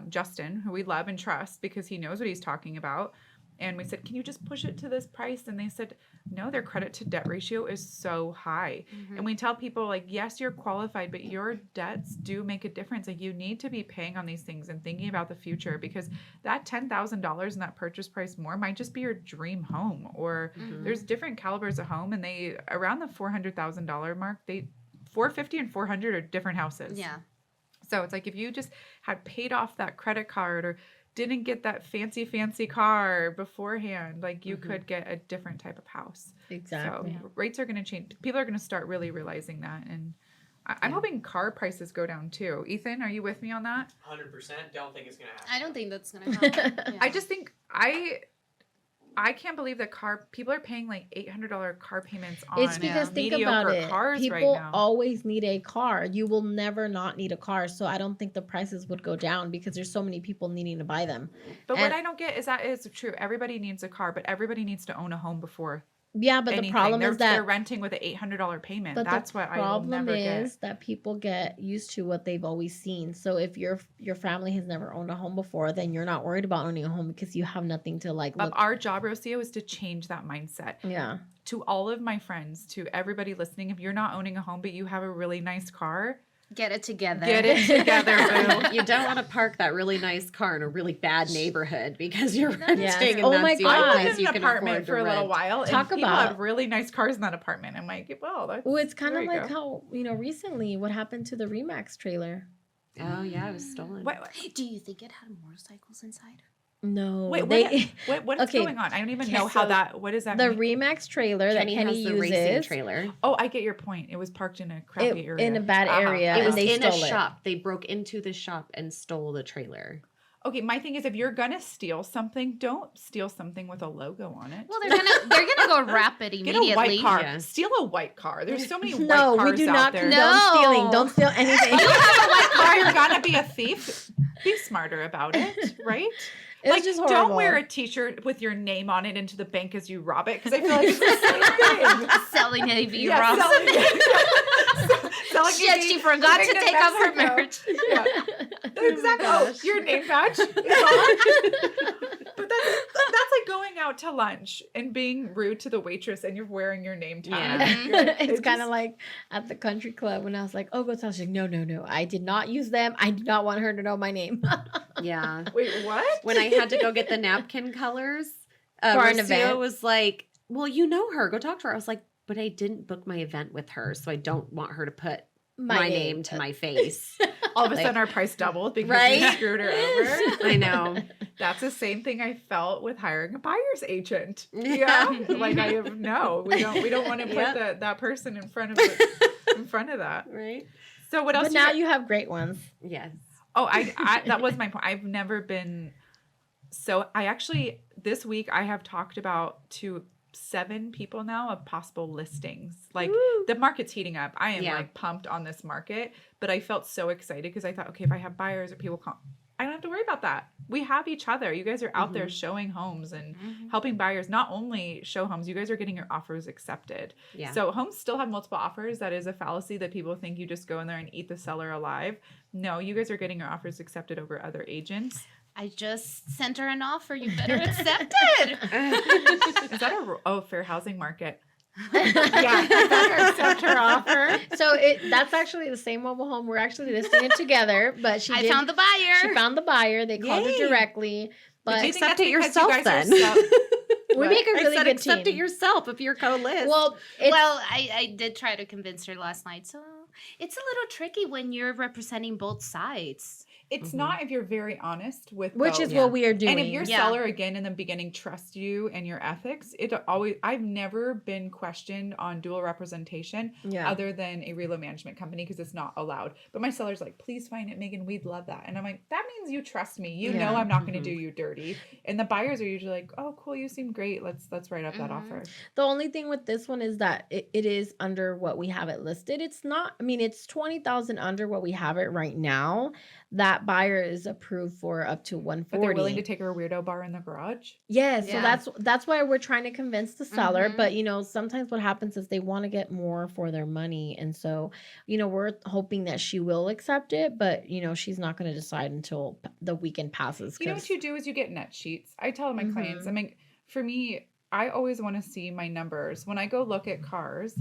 Justin, who we love and trust because he knows what he's talking about. And we said, can you just push it to this price? And they said, no, their credit to debt ratio is so high. And we tell people, like, yes, you're qualified, but your debts do make a difference. Like, you need to be paying on these things and thinking about the future, because that $10,000 in that purchase price more might just be your dream home. Or there's different calibers of home, and they around the $400,000 mark, $450,000 and $400,000 are different houses. Yeah. So it's like if you just had paid off that credit card or didn't get that fancy car beforehand, like you could get a different type of house. Exactly. So rates are going to change. People are going to start really realizing that. And I'm hoping car prices go down too. Ethan, are you with me on that? 100%. Don't think it's gonna happen. I don't think that's gonna happen. Yeah. I just think I can't believe that people are paying like $800 car payments on It's because think about mediocre it. cars People right now. always need a car. You will never not need a car. So I don't think the prices would go down because there's so many people needing to buy them. But And- what I don't get is that it's true. Everybody needs a car, but everybody needs to own a home before Yeah, but anything. the problem they're, is that they're renting with an $800 payment. but That's the what I will problem never is get. that people get used to what they've always seen. So if your family has never owned a home before, then you're not worried about owning a home because you have nothing to like look. Our job, Rosio, is to change that mindset. Yeah. To all of my friends, to everybody listening, if you're not owning a home but you have a really nice car, Get it together. get it together, boo. You don't want to park that really nice car in a really bad neighborhood because you're renting Yes. and Oh that's my the God. only I place lived in you an can apartment afford for to a little rent. while, Talk and people about- have really nice cars in that apartment. I'm like, well, that's Well, it's kind there of you like go. how, recently what happened to the Remax trailer. Oh yeah, it was stolen. What, Do you think it had motorcycles inside? No. wait, they, what is Okay. going on? I don't even Okay, know how so that. What does that the mean? Remax trailer Kenny that Kenny has the racing uses trailer. Oh, I get your point. It was parked in a crappy area. in a bad Uh-huh. area, It and was they in a stole it. shop. They broke into the shop and stole the trailer. Okay, my thing is, if you're gonna steal something, don't steal something with a logo on it. Well, they're gonna go wrap it Get immediately. a white car. Yeah. Steal a white car. There's so many white No, cars we do out not there. condone No. stealing. Don't steal anything. You have a white car, you're gonna be a thief. Be smarter about it, right? It's just horrible. Don't wear a T-shirt with your name on it into the bank as you rob it, because I feel like it's the same thing. Selling AV Yeah, Ross. selling Shit, she forgot to living in take off her Mexico. merch. Yeah. Exactly. Oh, your name badge is on. But that's like going out to lunch and being rude to the waitress, and you're wearing your name tag. Yeah. You're- It's it kind of just- like at the country club when I was like, "Oh, go tell." She's like, "No, I did not use them. I did not want her to know my name." Yeah. Wait, what? When I had to go get the napkin colors, For an Rosio event? was like, "Well, you know her. Go talk to her." I was like, "But I didn't book my event with her, so I don't want her to put my name to my face." All of a Like- sudden, our price doubled because we Right? screwed her over. I know. That's the same thing I felt with hiring a buyer's agent. Yeah. Yeah, like I have no, we don't want to put Yep. that person in front of that. Right? So what else? But do now you have great ones. Yes. Oh, I that was my point. I've never been. So I actually this week I have talked about to 7 people now of possible listings. Like Woo. the market's heating up. I am Yeah. like pumped on this market, but I felt so excited because I thought, okay, if I have buyers or people come, I don't have to worry about that. We have each other. You guys are out there showing homes and helping buyers not only show homes, you guys are getting your offers accepted. Yeah. So homes still have multiple offers. That is a fallacy that people think you just go in there and eat the seller alive. No, you guys are getting your offers accepted over other agents. I just sent her an offer. You better accept it. Is that fair housing market? Yeah, better accept her offer. So that's actually the same mobile home. We're actually listing it together, but I found the buyer. She found the buyer. They called her Yay. directly, but do you think Accept that's it because yourself you guys are then. we make a I really said good accept team. it yourself if you're co-list. Well, it's, Well, I did try to convince her last night. So it's a little tricky when you're representing both sides. It's not if you're very honest with which both. is what we are doing. And if your Yeah. seller again in the beginning trusts you and your ethics, I've never been questioned on dual representation Yeah. other than a relo management company because it's not allowed. But my seller's like, please find it, Megan. We'd love that. And I'm like, that means you trust me. You know Yeah. I'm not going to do you dirty. And the buyers are usually like, oh, cool, you seem great. Let's write up that offer. The only thing with this one is that it is under what we have it listed. It's not, I mean, it's 20,000 under what we have it right now. That buyer is approved for up to 140. But they're willing to take her weirdo bar in the garage. Yeah, so Yeah. that's why we're trying to convince the seller. Mhm. But sometimes what happens is they want to get more for their money, and so we're hoping that she will accept it. But she's not going to decide until the weekend passes. You know what you do is you get net sheets. I tell my clients, I mean, for me, I always want to see my numbers. When I go look at cars,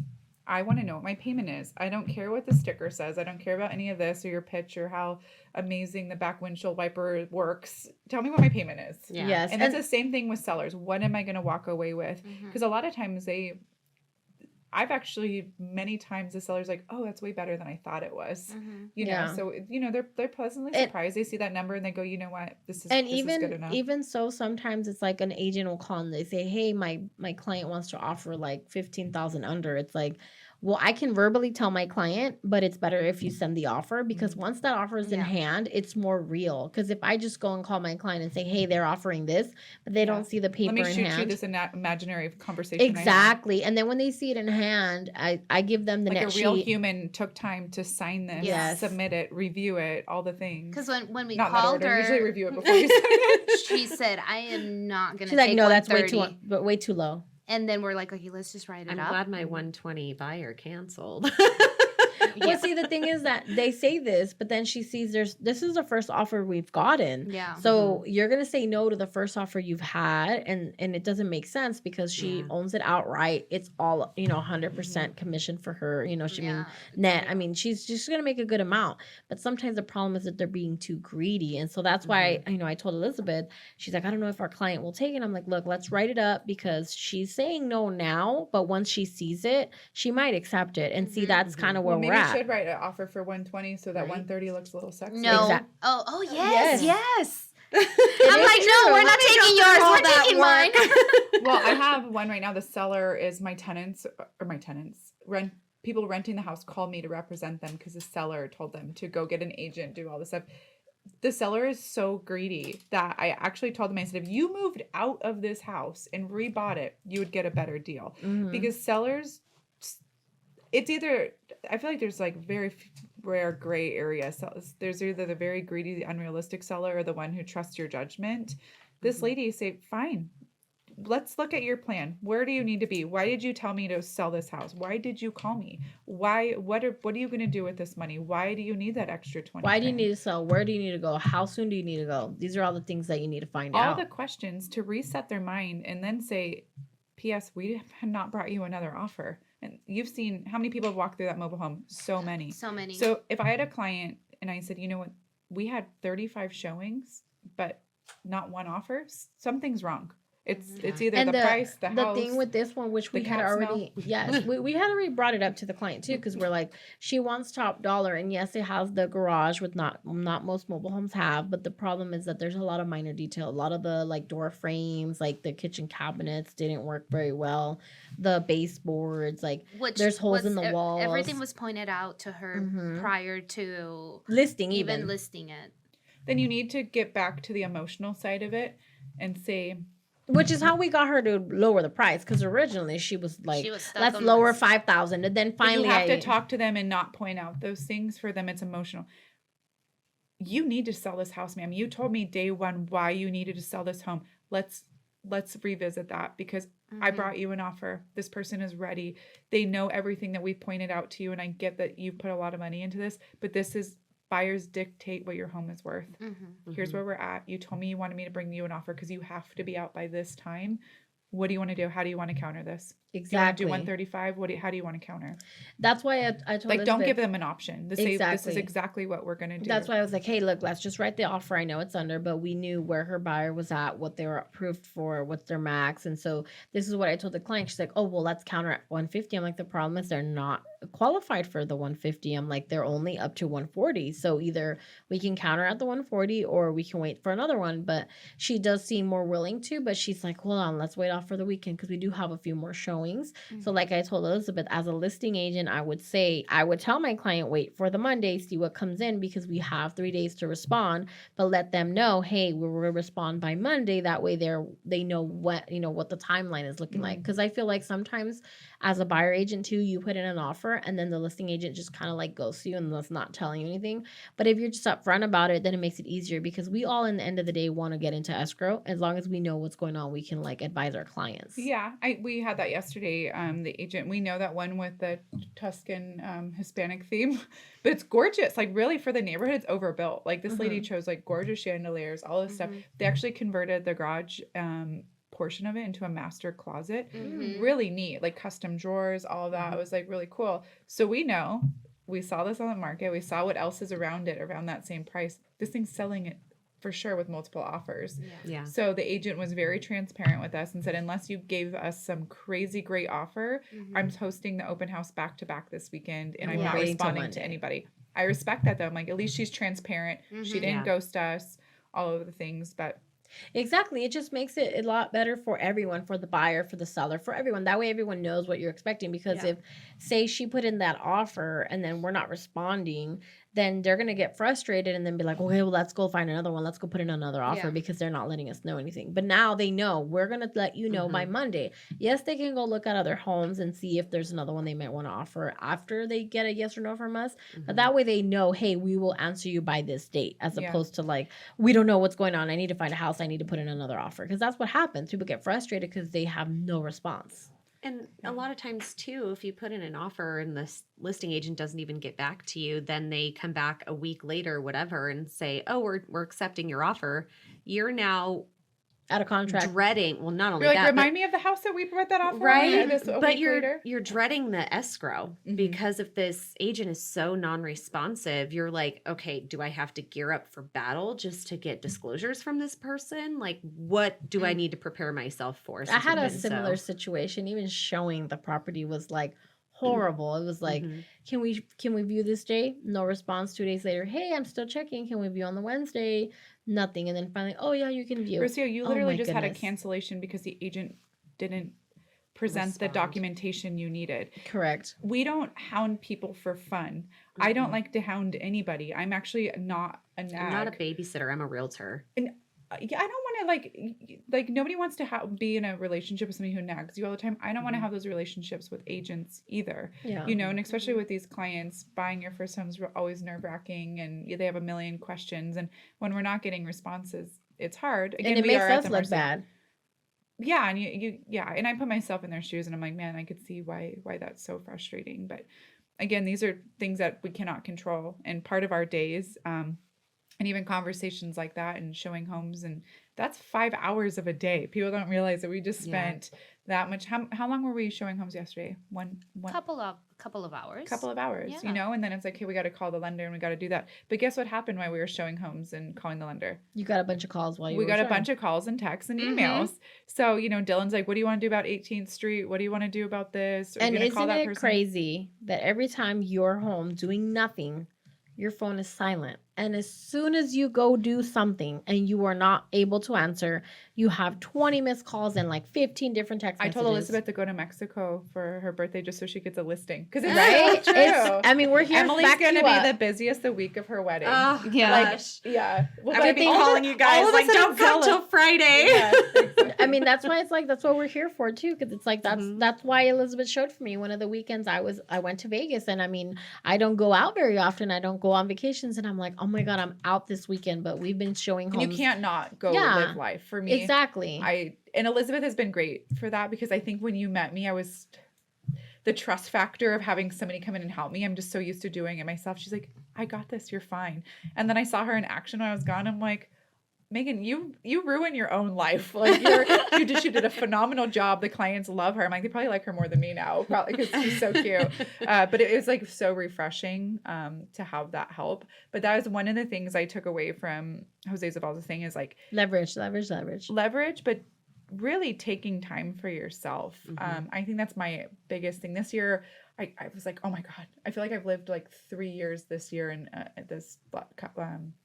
I want to know what my payment is. I don't care what the sticker says. I don't care about any of this or your pitch or how amazing the back windshield wiper works. Tell me what my payment is. Yeah. Yes, And it's the same thing with sellers. What am I going to walk away with? Because a lot of times I've actually many times the seller's like, oh, that's way better than I thought it was. You know, Yeah. so they're pleasantly And- surprised. They see that number and they go, you know what, this is and this is good even enough. even so, sometimes it's like an agent will call and they say, hey, my client wants to offer like 15,000 under. It's like, well, I can verbally tell my client, but it's better if you send the offer, because once that offer is in hand, it's more real. Because if I just go and call my client and say, hey, they're offering this, but they don't see the paper Let me in shoot hand. you this imaginary conversation. Exactly. And then when they see it in hand, I give them the like net a real sheet. human took time to sign this, Yes. submit it, review it, all the things. Because when we Not in that called order. her, Usually review it before you sign it. she said, I am not going to She's take like, no, that's way 130. too, way too low. And then we're like, okay, let's just write it I'm up. glad my 120 buyer canceled. Well, see, the thing is that they say this, but then she sees this is the first offer we've gotten. Yeah. So you're gonna say no to the first offer you've had, and it doesn't make sense because she owns it outright. It's all 100% commission for her. She mean net. I mean, she's just gonna make a good amount. But sometimes the problem is that they're being too greedy, and so that's why I told Elizabeth. She's like, I don't know if our client will take it. I'm like, look, let's write it up because she's saying no now, but once she sees it, she might accept it. And see, that's kind of where Maybe we're at. we should write an offer for 120 so that 130 looks a little sexy. No. Oh, yes. I'm like, true. no, we're not taking yours. We're taking mine. Well, I have one right now. The seller is my tenants. People renting the house call me to represent them because the seller told them to go get an agent, do all this stuff. The seller is so greedy that I actually told them, I said, if you moved out of this house and rebought it, you would get a better deal. Because sellers, it's either, I feel like there's like very rare gray area. There's either the very greedy, the unrealistic seller or the one who trusts your judgment. This lady say, fine, let's look at your plan. Where do you need to be? Why did you tell me to sell this house? Why did you call me? What are you going to do with this money? Why do you need that extra 20? Why do you need to sell? Where do you need to go? How soon do you need to go? These are all the things that you need to find out. All the questions to reset their mind and then say, P.S. we have not brought you another offer. And you've seen how many people have walked through that mobile home? So many. So if I had a client and I said, you know what, we had 35 showings, but not one offer, something's wrong. It's either the price, the house. The thing with this one, which we had already, we had already brought it up to the client too, because we're like, she wants top dollar, and yes, it has the garage, with not most mobile homes have, but the problem is that there's a lot of minor detail. A lot of the like door frames, like the kitchen cabinets didn't work very well. The baseboards, there's holes in the walls. Everything was pointed out to her prior to listing it. Then you need to get back to the emotional side of it and say, which is how we got her to lower the price, because originally she was like, let's lower 5,000, and then finally you have to talk to them and not point out those things. For them, it's emotional. You need to sell this house, ma'am. You told me day one why you needed to sell this home. Let's revisit that, because I brought you an offer. This person is ready. They know everything that we pointed out to you, and I get that you've put a lot of money into this, but this is, buyers dictate what your home is worth. Here's where we're at. You told me you wanted me to bring you an offer because you have to be out by this time. What do you want to do? How do you want to counter this? Exactly. Do you want to do 135? How do you want to counter? That's why I told don't give them an option. This is exactly what we're going to do. That's why I was like, hey, look, let's just write the offer. I know it's under, but we knew where her buyer was at, what they were approved for, what's their max. And so this is what I told the client. She's like, oh, well, let's counter at 150. I'm like, the problem is they're not qualified for the 150. I'm like, they're only up to 140. So either we can counter at the 140 or we can wait for another one. But she does seem more willing to, but she's like, hold on, let's wait off for the weekend, because we do have a few more showings. So like I told Elizabeth, as a listing agent, I would tell my client, wait for the Monday, see what comes in, because we have 3 days to respond, but let them know, hey, we will respond by Monday. That way they know what the timeline is looking like. Because I feel like sometimes as a buyer agent too, you put in an offer and then the listing agent just kind of like ghosts you and that's not telling you anything. But if you're just upfront about it, then it makes it easier, because we all in the end of the day want to get into escrow. As long as we know what's going on, we can like advise our clients. Yeah, we had that yesterday. The agent, we know that one with the Tuscan Hispanic theme, but it's gorgeous. Like really for the neighborhood, it's overbuilt. Like this lady chose like gorgeous chandeliers, all this stuff. They actually converted the garage portion of it into a master closet. Really neat, like custom drawers, all of that. It was like really cool. So we saw this on the market. We saw what else is around it around that same price. This thing's selling it for sure with multiple offers. Yeah. So the agent was very transparent with us and said, unless you gave us some crazy great offer, I'm hosting the open house back to back this weekend and I'm not responding to anybody. I respect that though. I'm like, at least she's transparent. She didn't ghost us, all of the things. But Exactly. It just makes it a lot better for everyone, for the buyer, for the seller, for everyone. That way everyone knows what you're expecting. Because Yeah. if, say, she put in that offer and then we're not responding, then they're going to get frustrated and then be like, okay, well, let's go find another one. Let's go put in another offer Yeah. because they're not letting us know anything. But now they know we're going to let you know by Monday. Yes, they can go look at other homes and see if there's another one they might want to offer after they get a yes or no from us. But that way they know, hey, we will answer you by this date, as Yeah. opposed to like, we don't know what's going on. I need to find a house. I need to put in another offer. Because that's what happens. People get frustrated because they have no response. And a lot of times too, if you put in an offer and the listing agent doesn't even get back to you, then they come back a week later, whatever, and say, "Oh, we're accepting your offer." You're now Out of contract. dreading. Well, not only You're like, that, remind me of the house that we put that offer on, right? this a But week you're later. you're dreading the escrow because if this agent is so non-responsive, you're like, okay, do I have to gear up for battle just to get disclosures from this person? Like, what do I need to prepare myself for? I had a Since it's been similar so- situation. Even showing the property was like horrible. It was like, can we view this day? No response. 2 days later, hey, I'm still checking. Can we view on the Wednesday? Nothing. And then finally, oh yeah, you can view. Rosio, you Oh literally my just had a goodness. cancellation because the agent didn't present the Respond. documentation you needed. Correct. We don't hound people for fun. I don't like to hound anybody. I'm actually not a nag. I'm not a babysitter. I'm a realtor. Yeah, I don't want to like nobody wants to be in a relationship with somebody who nags you all the time. I don't want to have those relationships with agents either. Yeah. You know, and especially with these clients, buying your first homes are always nerve-wracking and they have a million questions. And when we're not getting responses, it's hard. Again, And it we makes are at us the look mercy. bad. Yeah, and and I put myself in their shoes and I'm like, man, I could see why that's so frustrating. But again, these are things that we cannot control. And part of our days, and even conversations like that and showing homes, and that's 5 hours of a day. People don't realize that we just spent that much. How long were we showing homes yesterday? One Couple of hours. couple of hours, Yeah. you know, and then it's like, hey, we got to call the lender and we got to do that. But guess what happened while we were showing homes and calling the lender? You got a bunch of calls while you We were got a showing. bunch of calls and texts and emails. So, you know, Dylan's like, what do you want to do about 18th Street? What do you want to do about this? Are you And gonna call isn't that it person? crazy that every time you're home doing nothing, your phone is silent? And as soon as you go do something and you are not able to answer, you have 20 missed calls and like 15 different text I messages. told Elizabeth to go to Mexico for her birthday just so she gets a listing. Because it's Right? so true. I mean, we're here. Emily's back going to you be up. the busiest the week of her wedding. Oh, Yeah. gosh. Yeah. Well, I'm going to be all calling of- you guys all of like, us at don't come Zella- till Friday. Yeah, exactly. I mean, that's why it's like that's what we're here for too, because it's like that's why Elizabeth showed for me. One of the weekends I went to Vegas, and I mean, I don't go out very often. I don't go on vacations, and I'm like, oh my god, I'm out this weekend. But we've been showing And homes. you can't not go Yeah. live life. For me, Exactly. and Elizabeth has been great for that, because I think when you met me, I was the trust factor of having somebody come in and help me. I'm just so used to doing it myself. She's like, I got this, you're fine. And then I saw her in action when I was gone. I'm like, Megan, you ruin your own life. Like she did a phenomenal job. The clients love her. I'm like, they probably like her more than me now, probably because she's so cute. But it was like so refreshing to have that help. But that was one of the things I took away from Jose Zaval's thing, is like leverage. leverage, but really taking time for yourself. I think that's my biggest thing this year. I was like, oh my God, I feel like I've lived like 3 years this year and this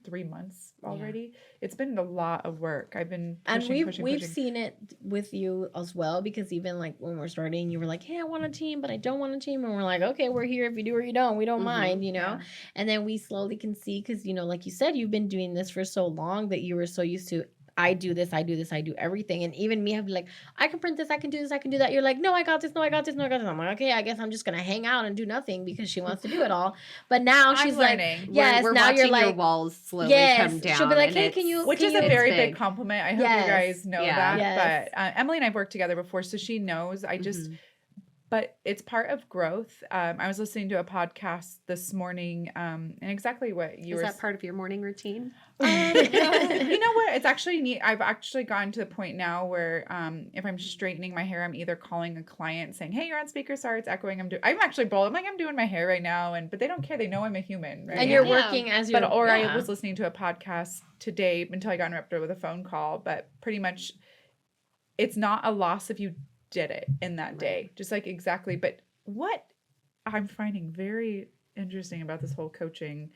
3 months already. It's been a lot of work. I've been pushing, and we've seen it with you as well, because even like when we're starting, you were like, hey, I want a team, but I don't want a team. And we're like, okay, we're here if you do or you don't. We don't mind, you know? Yeah. And then we slowly can see, because, you know, like you said, you've been doing this for so long that you were so used to, I do this, I do everything. And even me, I'd be like, I can print this, I can do this, I can do that. You're like, no, I got this, no, I got this, no, I got this. I'm like, okay, I guess I'm just going to hang out and do nothing because she wants to do it all. But now she's like, learning. yes, we're now watching you're your like, walls slowly yes. come down. She'll be like, and hey, it's- can you- which can is you- a very It's big compliment. I hope Yes. you guys know Yeah. that. Yes. But Emily and I've worked together before, so she knows. I just, but it's part of growth. I was listening to a podcast this morning, and exactly what you Is were. that part of your morning routine? You know what? It's actually neat. I've actually gotten to the point now where if I'm straightening my hair, I'm either calling a client saying, "Hey, you're on speaker. Sorry, it's echoing." I'm actually bold. I'm like, I'm doing my hair right now, but they don't care. They know I'm a human, right? and you're Yeah. working as you're, But I yeah. was listening to a podcast today until I got interrupted with a phone call. But pretty much, it's not a loss if you did it in that day. Just like exactly. But what I'm finding very interesting about this whole coaching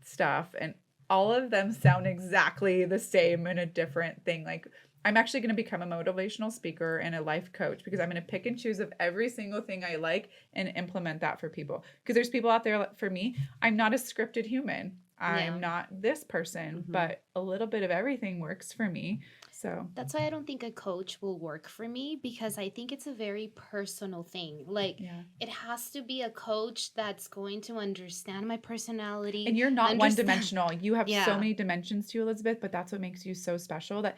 stuff, and all of them sound exactly the same in a different thing. Like, I'm actually going to become a motivational speaker and a life coach because I'm going to pick and choose of every single thing I like and implement that for people. Because there's people out there, for me, I'm not a scripted human. I'm not this person, but a little bit of everything works for me. So that's why I don't think a coach will work for me, because I think it's a very personal thing. Like, it has to be a coach that's going to understand my personality. And you're not one-dimensional. You have so many dimensions to you, Elizabeth, but that's what makes you so special, that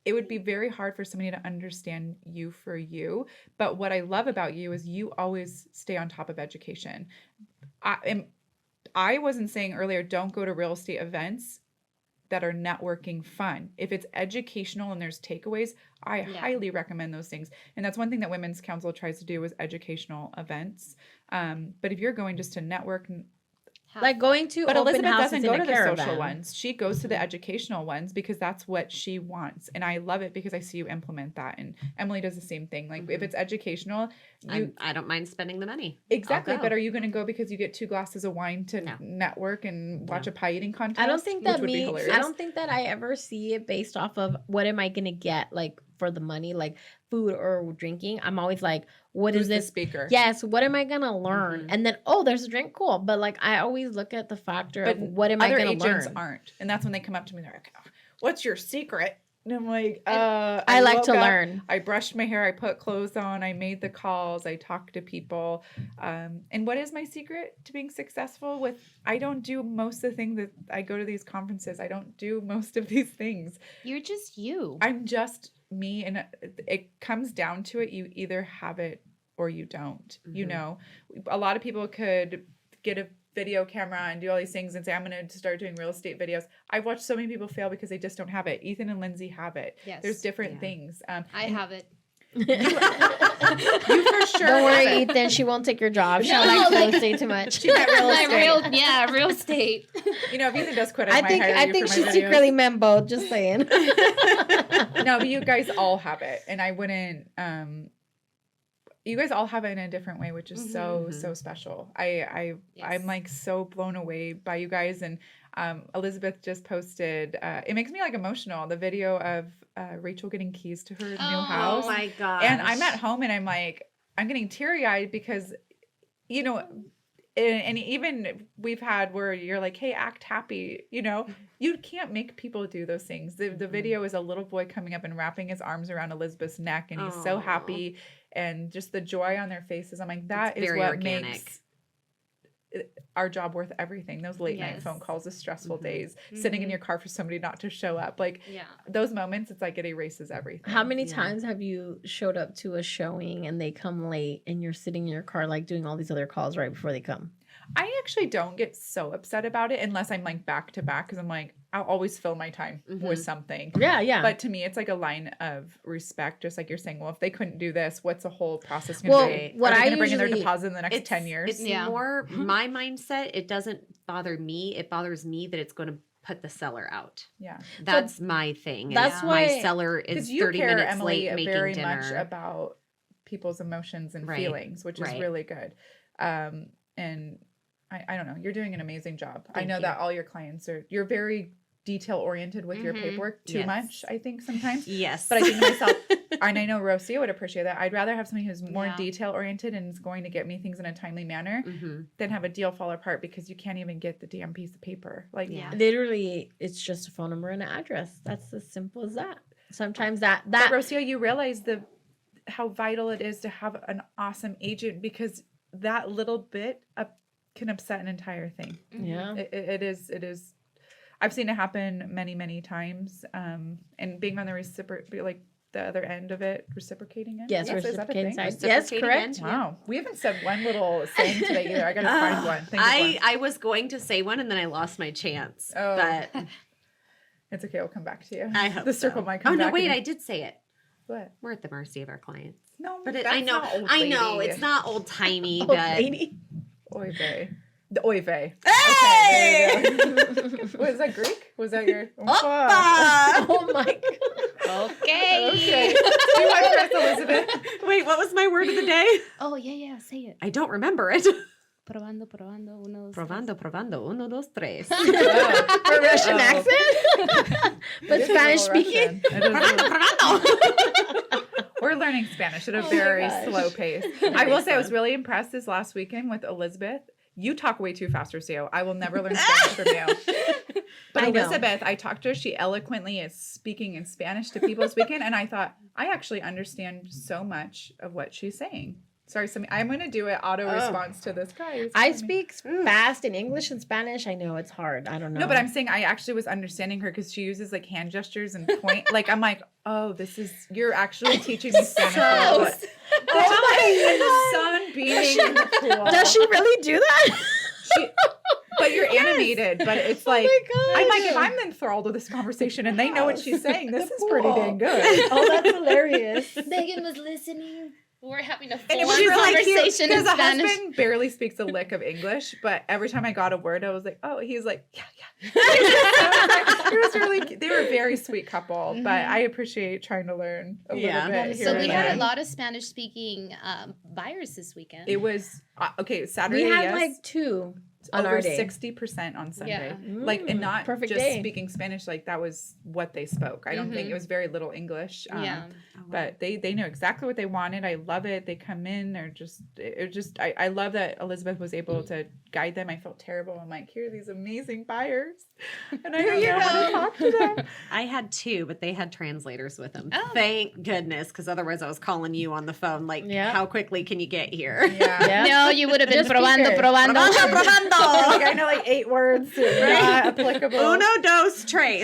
it would be very hard for somebody to understand you for you. But what I love about you is you always stay on top of education. I wasn't saying earlier, don't go to real estate events that are networking fun. If it's educational and there's takeaways, I highly recommend those things. And that's one thing that Women's Council tries to do is educational events. But if you're going just to network, like going to but open Elizabeth houses doesn't go to the social caravan. ones. She goes to the educational ones because that's what she wants. And I love it because I see you implement that. And Emily does the same thing. Like if it's educational, I don't mind spending the money. Exactly. But are you going to go because you get 2 glasses of wine to network and watch a pie eating contest? I don't think that I don't think that I ever see it based off of what am I going to get, like, for the money, like food or drinking. I'm always like, what is this speaker? Yes. What am I going to learn? And then, there's a drink. Cool. But like, I always look at the factor of what am I going to learn? Agents aren't. And that's when they come up to me. They're like, what's your secret? And I'm like, I like to learn. I brushed my hair. I put clothes on. I made the calls. I talked to people. And what is my secret to being successful? I don't do most of the things that I go to these conferences. I don't do most of these things. You're just you. I'm just me. And it comes down to it. You either have it or you don't. You know, a lot of people could get a video camera and do all these things and say, I'm going to start doing real estate videos. I've watched so many people fail because they just don't have it. Ethan and Lindsay have it. Yes. There's different things. I have it. You for sure. Don't worry, Ethan. She won't take your job. She likes real estate too much. She met real estate. Real estate. You know, if Ethan does quit, I think she secretly meant both. Just saying. No, but you guys all have it, and I wouldn't. You guys all have it in a different way, which is so special. I'm like so blown away by you guys. And Elizabeth just posted, it makes me like emotional, the video of Rachel getting keys to her new house. Oh my gosh. And I'm at home and I'm like, I'm getting teary eyed because, you know, and even we've had where you're like, hey, act happy, you know, you can't make people do those things. The video is a little boy coming up and wrapping his arms around Elizabeth's neck and he's so happy. And just the joy on their faces. I'm like, that is what makes our job worth everything. Those late night phone calls, the stressful days, sitting in your car for somebody not to show up. Like those moments, it's like it erases everything. How many times have you showed up to a showing and they come late and you're sitting in your car like doing all these other calls right before they come? I actually don't get so upset about it unless I'm like back to back because I'm like, I'll always fill my time with something. Yeah. But to me, it's like a line of respect, just like you're saying, well, if they couldn't do this, what's the whole process going to be? What are they going to bring in their deposit in the next 10 years? It's more my mindset. It doesn't bother me. It bothers me that it's going to put the seller out. Yeah. That's my thing. That's why my seller is 30 care, minutes Emily, late making very dinner. Much about people's emotions and feelings, which is really good. And I don't know, you're doing an amazing job. I know that all your clients you're very detail oriented with your paperwork too much, I think sometimes. Yes. But I think to myself, and I know Rosio would appreciate that. I'd rather have somebody who's more detail oriented and is going to get me things in a timely manner than have a deal fall apart because you can't even get the damn piece of paper. Like literally, it's just a phone number and an address. That's as simple as that. Sometimes that But Rosio, you realize how vital it is to have an awesome agent because that little bit can upset an entire thing. Yeah. It is. I've seen it happen many, many times. And being on the the other end of it, reciprocating it. Yes, reciprocating side. Yes, correct. Wow. We haven't said one little saying today either. I got to find one. I was going to say one and then I lost my chance. Oh. But it's okay. I'll come back to you. I hope the circle might come back. Oh, no, wait. I did say it. What? We're at the mercy of our clients. No, but I know it's not old timey, Old but lady. Oy vey. The oy vey. Hey! Okay, there you go. Was that Greek? Was that your? Oh my God. Okay. Do you want to Elizabeth? Wait, what was my word of the day? Oh, yeah, say it. I don't remember it. Probando, probando, uno, dos, Probando, probando, uno, dos, tres. For Russian accent? But It is a Spanish little speaking? Russian. We're learning Spanish at a Oh my very gosh. slow pace. I will say I was really impressed this last weekend with Elizabeth. You talk way too fast, Rosio. I will never learn Spanish from you. But I know. Elizabeth, I talked to her. She eloquently is speaking in Spanish to people this weekend. And I thought, I actually understand so much of what she's saying. Sorry, Sammy. I'm going to do an auto response to this guy. He's I telling me. speak fast in English and Spanish. I know it's hard. I don't know. No, but I'm saying I actually was understanding her because she uses like hand gestures and point. Like I'm like, oh, you're actually teaching me Spanish. Oh And the sun beaming in the pool. Does she really do that? But you're animated. But it's like my gosh. I'm like, if I'm enthralled with this conversation and they know what she's saying, this is pretty pool. dang good. Oh, that's hilarious. Megan was listening. We're having a full And it was like conversation in because the Spanish. husband barely speaks a lick of English, but every time I got a word, I was like, oh, he's like, yeah. It was really, they were a very sweet couple, but I appreciate trying to learn a little bit here So and we there. had a lot of Spanish-speaking buyers this weekend. It was okay. Saturday, We had yes, like 2 on over our day. 60% on Sunday. Yeah. Like, and not perfect just day. speaking Spanish. Like that was what they spoke. I don't think it was very little English. Yeah. But they know exactly what they wanted. I love it. They come in. They're just I love that Elizabeth was able to guide them. I felt terrible. I'm like, here are these amazing buyers, and I don't know how to talk to them. I had 2, but they had translators with them. Oh. Thank goodness, because otherwise I was calling you on the phone like, Yeah. how quickly can you get here? Yeah. Yeah. No, you would have been Just probando, speaker. probando. Like I know like 8 words, not applicable. Uno, dos, tres.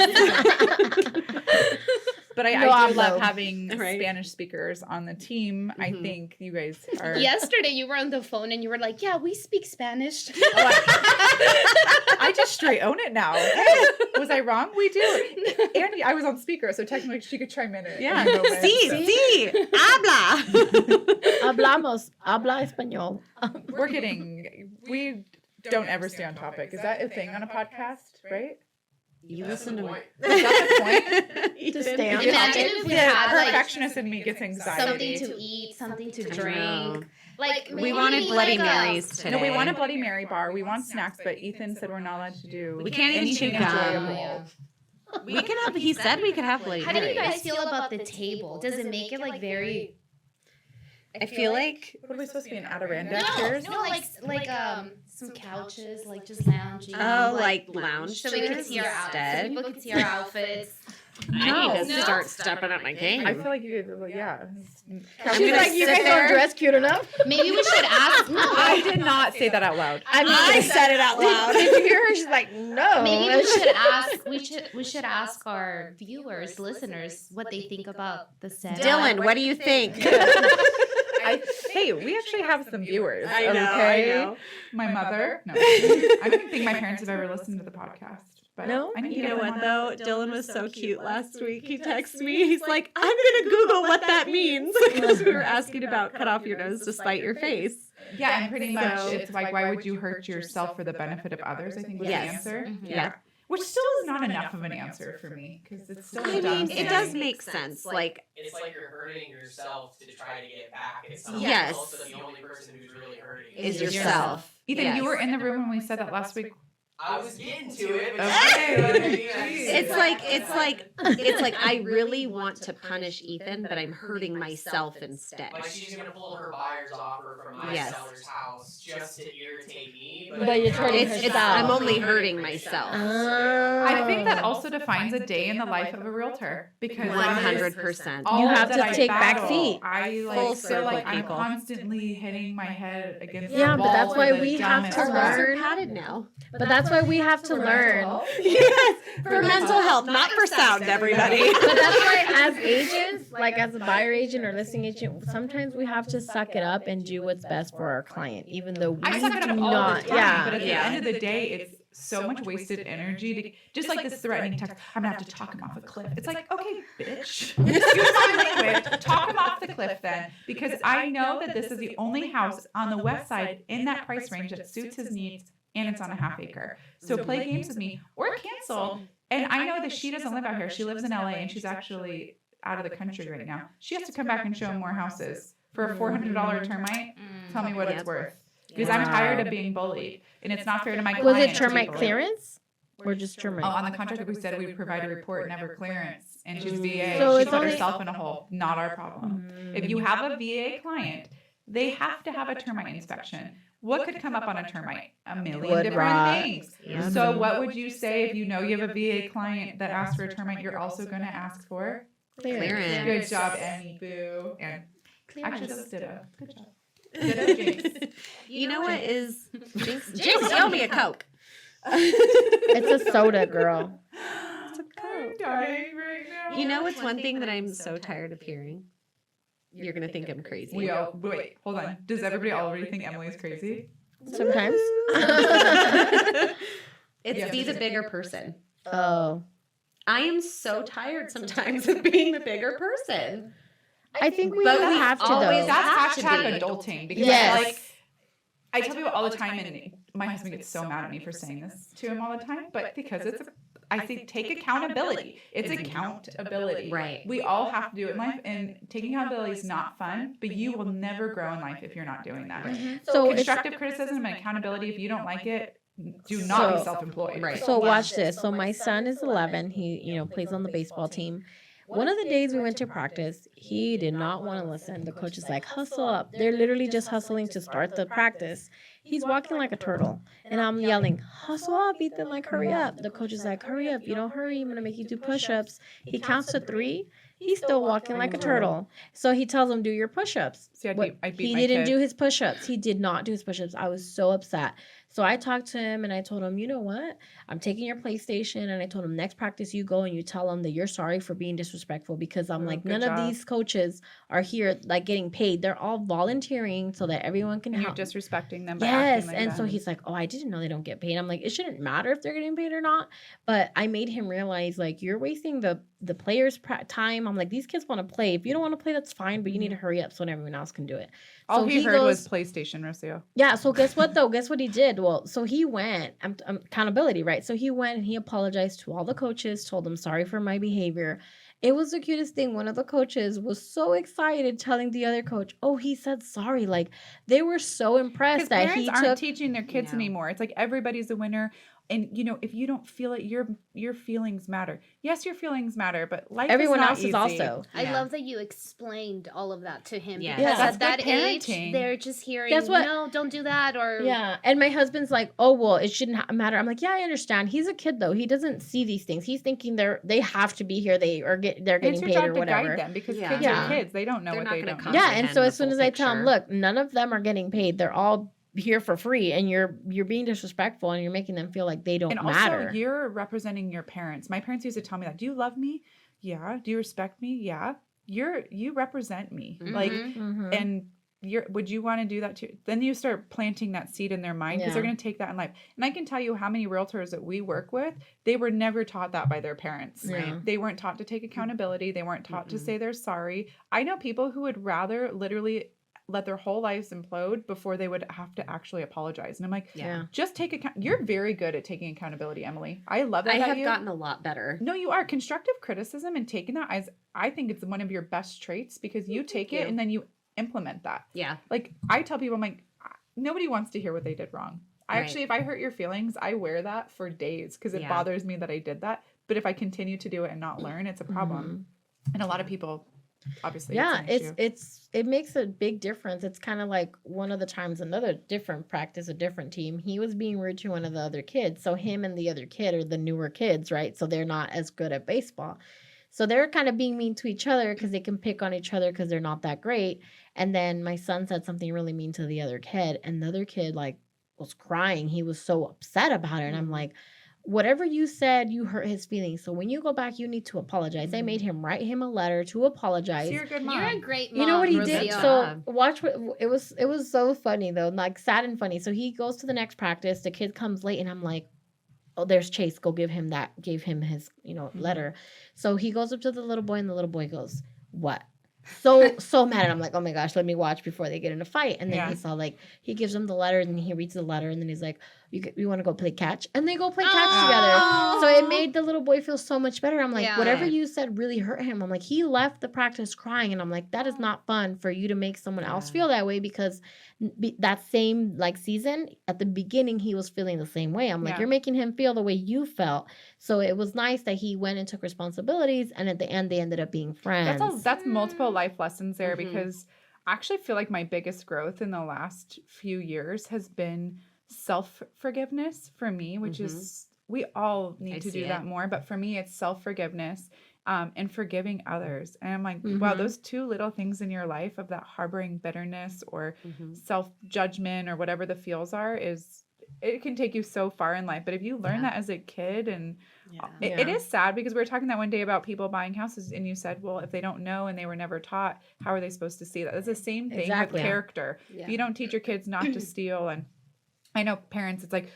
But I No do hablo. love having Right. Spanish speakers on the team. I think you guys are. Yesterday you were on the phone and you were like, yeah, we speak Spanish. I just straight own it now. Hey, was I wrong? We do. And I was on speaker, so technically she could chime in. Yeah. Any moment, Sí, sí, habla. Habla español. We're we don't ever stay on topic. Is that a thing on a podcast, right? You listen to me. Is that the point? To stay on Imagine topic. if we The had like perfectionist in me gets anxiety. something to eat, something to know. drink. Like We maybe wanted Bloody like Marys today. No, we want a Bloody Mary bar. We want snacks, but Ethan said we're not allowed to do. We can't even anything chew gum. enjoyable. We can have. He said we could have Bloody How do you Marys. guys feel about the table? Does it make it like very? I feel like What are we supposed to be in Adirondack chairs? No, like some couches, like just lounging. like lounge so we could chairs see our outfits. instead. People could see our outfits. I need to No. start stepping up my game. I feel like you guys, yeah. I'm She's gonna like, you sit guys there. don't dress cute enough. Maybe we should ask. No, I did not say that out loud. I mean, I said it out loud. Did you hear her? She's like, no. maybe we should ask. We should ask our viewers, listeners, what they think about the set. Dylan, what do you think? Hey, we actually have some viewers. I know, okay? I know. My mother. No, I don't think my parents have ever listened to the podcast. But No? I need to You get know them what on. though? Dylan was so cute last week. He texted me. He's like, I'm gonna Google what that means because we were asking about cut off your nose to spite your face. Yeah, and pretty much So- it's like, why would you hurt yourself for the benefit of others? I think was Yes. the answer. Mhm. Yeah. Which still is not enough of an answer for me because it's still I a dumb mean, it does thing. make sense. Like, It's like you're hurting yourself to try to get back at someone Yes. else. So the only person who's really hurting is yourself. yourself. Ethan, Yes. you were in the room when we said that last week. I was getting to it, but Okay. It's like I really want to punish Ethan, but I'm hurting myself instead. like she's gonna pull her buyer's offer from my Yes. seller's house just to irritate me. But you're hurting It's herself. I'm only hurting myself. I think that also defines a day in the life of a realtor because 100%. all You have that to I take back battle, seat. I like Full feel like circle, I'm people. constantly hitting my head against Yeah, the but wall that's for why the we have dumbest to Our reason. walls are learn. padded now. But that's why we have to learn. Yes, for mental health, not for sound, everybody. But that's why, as agents, like as a buyer agent or listing agent, sometimes we have to suck it up and do what's best for our client, even though we I suck it do up all not. the time, Yeah, but at Yeah. the end of the day, it's so much wasted energy to just like this threatening text. I'm gonna have to talk him off a cliff. It's like, okay, bitch, excuse my language. Talk him off the cliff then, because I know that this is the only house on the west side in that price range that suits his needs, and it's on a half acre. So play games with me or cancel. And I know that she doesn't live out here. She lives in LA, and she's actually out of the country right now. She has to come back and show him more houses for a $400 termite. Tell me what it's worth. because I'm tired of being bullied, and it's not fair to my Was clients. it to be termite bullied. clearance or just termite? Oh, on the contract we said we'd provide a report, never clearance, and she's VA. So She it's put only- herself in a hole. Not our problem. If you have a VA client, they have to have a termite inspection. What could come up on a termite? A million Wood different rot. things. Yeah. So what would you say if you know you have a VA client that asks for a termite? You're also going to ask for Clearance. good job, Emmy Boo, and actually that's ditto. Good job. Ditto, Jinx. You know what is Jinx? Jinx, yell me a Coke. It's a soda, girl. I'm dying right now. You know what's one thing that I'm so tired of hearing? You're gonna think I'm crazy. We all wait. Hold on. Does everybody already think Emily's crazy? Sometimes. It's Yeah. be the bigger person. Oh. I am so tired sometimes of being the bigger person. I think we But all we have to, always though. That's have to hashtag be. adulting because Yes. like I tell people all the time, and my husband gets so mad at me for saying this to him all the time, but because I say take accountability. It's accountability. Right. We all have to do it in life, and taking accountability is not fun, but you will never grow in life if you're not doing that. So it's Constructive criticism and accountability, if you don't like it, do not be So- self-employed. Right. So watch this. So my son is 11. He, plays on the baseball team. One of the days we went to practice, he did not want to listen. The coach is like, hustle up. They're literally just hustling to start the practice. He's walking like a turtle. And I'm yelling, hustle up, Ethan, like, hurry up. The coach is like, hurry up. You don't hurry, I'm going to make you do push-ups. He counts to 3. He's still walking like a turtle. So he tells him, do your push-ups. See, I What- beat he my didn't kid. do his push-ups. He did not do his push-ups. I was so upset. So I talked to him and I told him, you know what? I'm taking your PlayStation, and I told him next practice you go and you tell them that you're sorry for being disrespectful, because I'm Oh, like, good none job. of these coaches are here like getting paid. They're all volunteering so that everyone can And you're help. disrespecting them by Yes, acting like and that. so he's like, "Oh, I didn't know they don't get paid." I'm like, "It shouldn't matter if they're getting paid or not." But I made him realize, like, you're wasting the players' time. I'm like, these kids want to play. If you don't want to play, that's fine, but you need to hurry up so everyone else can do it. all So he heard goes, was PlayStation, Rosio. yeah. So guess what though? Guess what he did? Well, so he went. Accountability, right? So he went and he apologized to all the coaches, told them sorry for my behavior. It was the cutest thing. One of the coaches was so excited, telling the other coach, "Oh, he said sorry." Like, they were so Because impressed that parents he aren't took. teaching their kids No. anymore. It's like everybody's a winner. And if you don't feel it, your feelings matter. Yes, your feelings matter, but life Everyone is not else is easy. also. I Yeah. love that you explained all of that to him. Yeah. Because Yeah. at that That's good age, parenting. they're just hearing, Guess what? no, don't do that, or Yeah, and my husband's like, "Oh, well, it shouldn't matter." I'm like, "Yeah, I understand. He's a kid though. He doesn't see these things. He's thinking they have to be here. They're And getting it's your paid job or to whatever." guide them because Yeah. kids Yeah. are kids. They don't know They're what not they gonna don't know. comprehend Yeah, and so the as soon full as I tell him, picture. "Look, none of them are getting paid. They're all here for free, and you're being disrespectful, and you're making them feel like they don't And also, matter." you're representing your parents. My parents used to tell me that. Do you love me? Yeah. Do you respect me? Yeah. You represent me. Like, Mhm. Mhm. and would you want to do that too? Then you start planting that seed in their mind because they're Yeah. going to take that in life. And I can tell you how many realtors that we work with, they were never taught that by their parents. Yeah. They weren't taught to take accountability. They weren't taught to Mm-mm. say they're sorry. I know people who would rather literally let their whole lives implode before they would have to actually apologize. And I'm like, Yeah. just take account. You're very good at taking accountability, Emily. I love that I about have you. gotten a lot better. No, you are. Constructive criticism and taking that as, I think it's one of your best traits because you take it you. and then you implement that. Yeah. Like, I tell people, I'm like, nobody wants to hear what they did wrong. I Right. actually, if I hurt your feelings, I wear that for days because it Yeah. bothers me that I did that. But if I continue to do it and not learn, it's a problem. And a lot of people, obviously, Yeah, it's an issue. it makes a big difference. It's kind of like one of the times another different practice, a different team. He was being rude to one of the other kids. So him and the other kid are the newer kids, right? So they're not as good at baseball. So they're kind of being mean to each other because they can pick on each other because they're not that great. And then my son said something really mean to the other kid, and the other kid like was crying. He was so upset about it, and I'm Mhm. like, whatever you said, you hurt his feelings. So when you go back, you need to apologize. I made him write him a letter to apologize. So you're a good mom. you're a great mom. You know what he Rosio. did? Rosio. So watch what it was so funny though, like sad and funny. So he goes to the next practice, the kid comes late, and I'm like, "Oh, there's Chase, go give him his, letter." So he goes up to the little boy, and the little boy goes, "What?" So mad. And I'm like, "Oh my gosh, let me watch before they get in a fight." And then Yeah. he saw, like, he gives him the letter, and he reads the letter, and then he's like, you want to go play catch? And they go play catch together. So it made the little boy feel so much better. I'm like, whatever you said really hurt him. I'm like, he left the practice crying. And I'm like, that is not fun for you to make someone else feel that way, because that same like season at the beginning, he was feeling the same way. I'm like, you're making him feel the way you felt. So it was nice that he went and took responsibilities. And at the end, they ended up being friends. That's multiple life lessons there, because I actually feel like my biggest growth in the last few years has been self-forgiveness for me, which is, we all need to do that more. But for me, it's self-forgiveness and forgiving others. And I'm like, wow, those two little things in your life of that harboring bitterness or self-judgment or whatever the feels are, it can take you so far in life. But if you learn that as a kid, and it is sad, because we were talking that one day about people buying houses, and you said, well, if they don't know and they were never taught, how are they supposed to see that? It's the same thing with character. If you don't teach your kids not to steal, and I know parents, it's like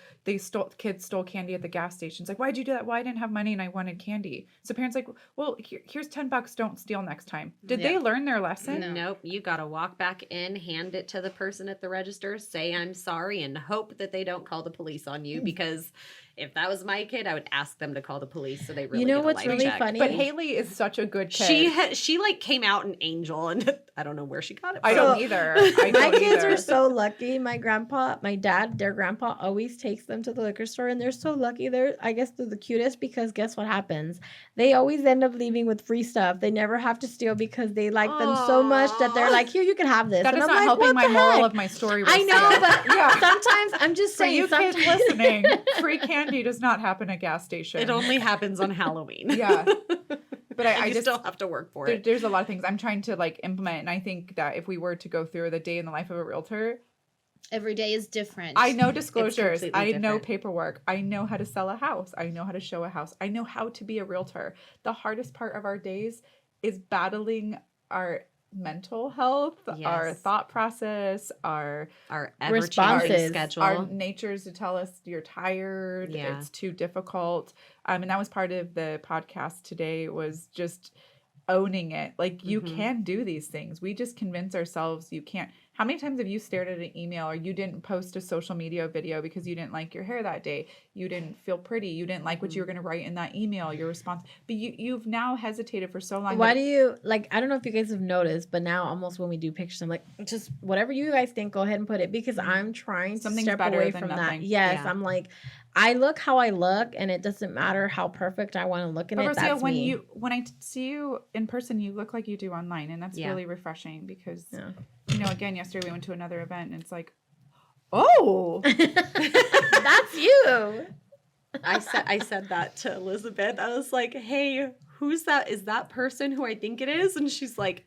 kids stole candy at the gas station. It's like, why'd you do that? Well, I didn't have money and I wanted candy. So parents like, well, here's $10. Don't steal next time. Did they learn their lesson? No. Nope. You got to walk back in, hand it to the person at the register, say, I'm sorry, and hope that they don't call the police on you, because if that was my kid, I would ask them to call the police so they really get a what's life really check. funny? But Haley is such a good kid. She like came out an angel, and I don't know where she got it from. I don't either. My kids are so lucky. My dad, their grandpa always takes them to the liquor store, and they're so lucky. I guess they're the cutest, because guess what happens? They always end up leaving with free stuff. They never have to steal, because they like them so much that they're like, here, you can have this. That and is I'm not like, helping what my the moral heck? of my story. I know, but Yeah. sometimes I'm just For saying. you kids Sometimes listening, free candy does not happen at gas station. It only happens on Halloween. Yeah. But I just still have to work for it. There's a lot of things I'm trying to like implement, and I think that if we were to go through the day in the life of a realtor, every day is different. I know disclosures, I know different. paperwork, I know how to sell a house, I know how to show a house, I know how to be a realtor. The hardest part of our days is battling our mental health, our thought process, our ever-changing schedule, our natures to tell us you're tired, it's too difficult. And that was part of the podcast today, was just owning it. Like, you can do these things. We just convince ourselves you can't. How many times have you stared at an email, or you didn't post a social media video because you didn't like your hair that day? You didn't feel pretty. You didn't like what you were going to write in that email, your response. But you've now hesitated for so long. Why do you, like, I don't know if you guys have noticed, but now almost when we do pictures, I'm like, just whatever you guys think, go ahead and put it, because I'm trying to step away from that. Yes, I'm like, I look how I look, and it doesn't matter how perfect I want to look in it. Rosio, that's me. When I see you in person, you look like you do online, and that's really refreshing, because you know, again, yesterday we went to another event, and it's like, oh, that's you. I said that to Elizabeth. I was like, hey, who's that? Is that person who I think it is? And she's like,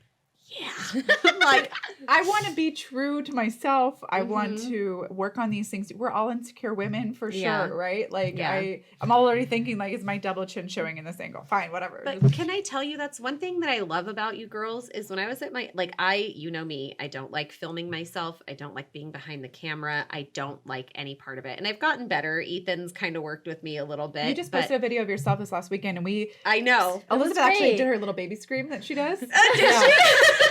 yeah. Like, I want to be true to myself. I want to work on these things. We're all insecure women for sure, right? Like, I'm already thinking, like, is my double chin showing in this angle? Fine, whatever. But can I tell you, that's one thing that I love about you girls, is when I was at my, like, you know me, I don't like filming myself. I don't like being behind the camera. I don't like any part of it. And I've gotten better. Ethan's kind of worked with me a little bit. You just posted a video of yourself this last weekend, and I know. Elizabeth actually did her little baby scream that she does. Did she?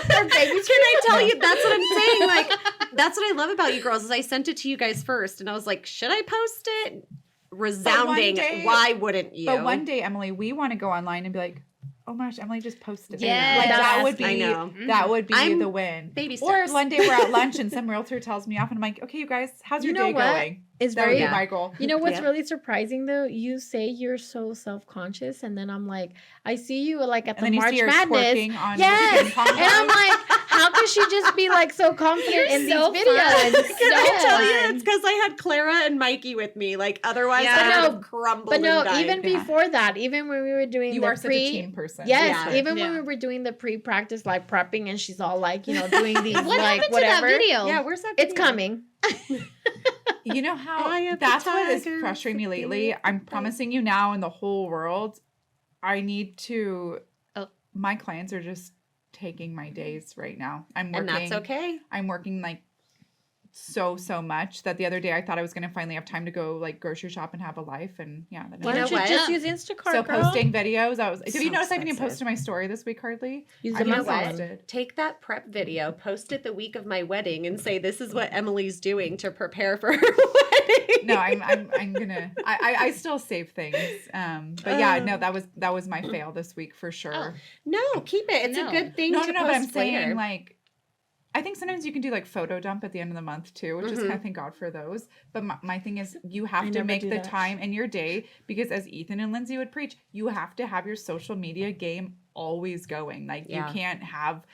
Can I tell you, that's what I'm saying. Like, that's what I love about you girls, is I sent it to you guys first, and I was like, should I post it? Resounding, why wouldn't you? But one day, Emily, we want to go online and be like, oh my gosh, Emily just posted it. Yes. Like, that would be, I know. that would be the win. Baby Or steps. one day we're at lunch and some realtor tells me off, and I'm like, okay, you guys, how's your day going? It's That would be my goal. You know what's really surprising though? You say you're so self-conscious, and then I'm like, I see you like at the March Madness. Yes, and I'm like, how can she just be like so confident in these videos? Can I tell you, it's because I had Clara and Mikey with me. Like, otherwise I would have crumbled. But no, and died. even before that, even when we were doing you the are such a team person. Yes, even when we were doing the pre-practice like prepping, and she's all like, you know, doing these What like happened whatever. to that video? Yeah, where's that video? It's coming. You know how that's what is frustrating me lately? I'm promising you now in the whole world, I need to, my clients are just taking my days right now. I'm working. And that's okay. I'm working like so much that the other day I thought I was going to finally have time to go like grocery shop and have a life. And yeah. That Why You don't know you what? just use Instacart, so girl? posting videos. Did So you notice I haven't even expensive. posted my story this week hardly? Use I the You know haven't what? posted. Take that prep video, post it the week of my wedding, and say this is what Emily's doing to prepare for her wedding. No, I'm gonna. I still save things. But yeah, no, that was my fail this week for sure. Oh. No, keep it. It's No. a good thing No, to but post I'm saying later. like, I think sometimes you can do like photo dump at the end of the month too, which is kind of thank God for those. But my thing is you have to never make do the that. time in your day because as Ethan and Lindsay would preach, you have to have your social media game always going. Like Yeah. you can't have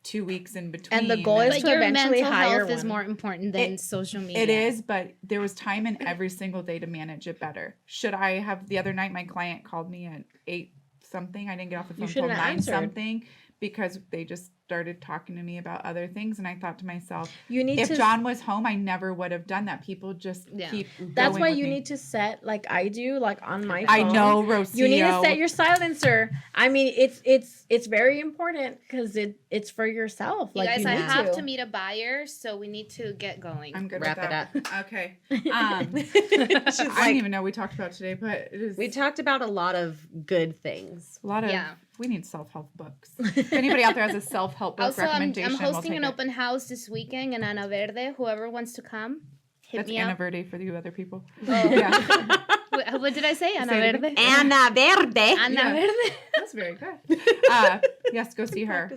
2 weeks in between. And the goal is But to your eventually mental hire health is one. more important than social media. It is, but there was time in every single day to manage it better. Should I have the other night? My client called me at 8 something. I didn't get off the phone until shouldn't have 9 answered. something because they just started talking to me about other things, and I thought to myself, You need if to. John was home, I never would have done that. People just Yeah. keep. That's going why with you me. need to set like I do, like on my phone. I know, Rosio. You need to set your silencer. I mean, it's very important because it's for yourself. You Like guys, you I need have to. to meet a buyer, so we need to get going. I'm good Wrap with it that. up. Okay. She's I like, don't even know what we talked about today, but it is we talked about a lot of good things. a lot of. Yeah. We need self-help books. If anybody out there has a self-help book Also, I'm recommendation, hosting we'll an take it. open house this weekend in Ana Verde. Whoever wants to come, hit That's me Ana up. Verde for you other people. Oh. Yeah. What did I say? Ana Say it Verde? Ana Verde. Ana Yeah. Verde. That's very good. Yes, go see her.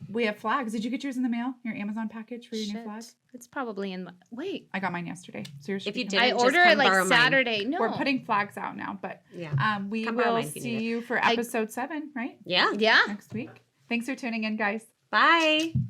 We have flags. Did you get yours in the mail? Your Amazon package for your new Shit. flag? It's probably in my... Wait. I got mine yesterday. So yours If should you be didn't, coming. I just ordered come it like borrow mine. Saturday. No. We're putting flags out now, but Yeah. we Come borrow will mine if you see need it. you for episode 7, right? Yeah. Yeah. Next week. Thanks for tuning in, guys. Bye.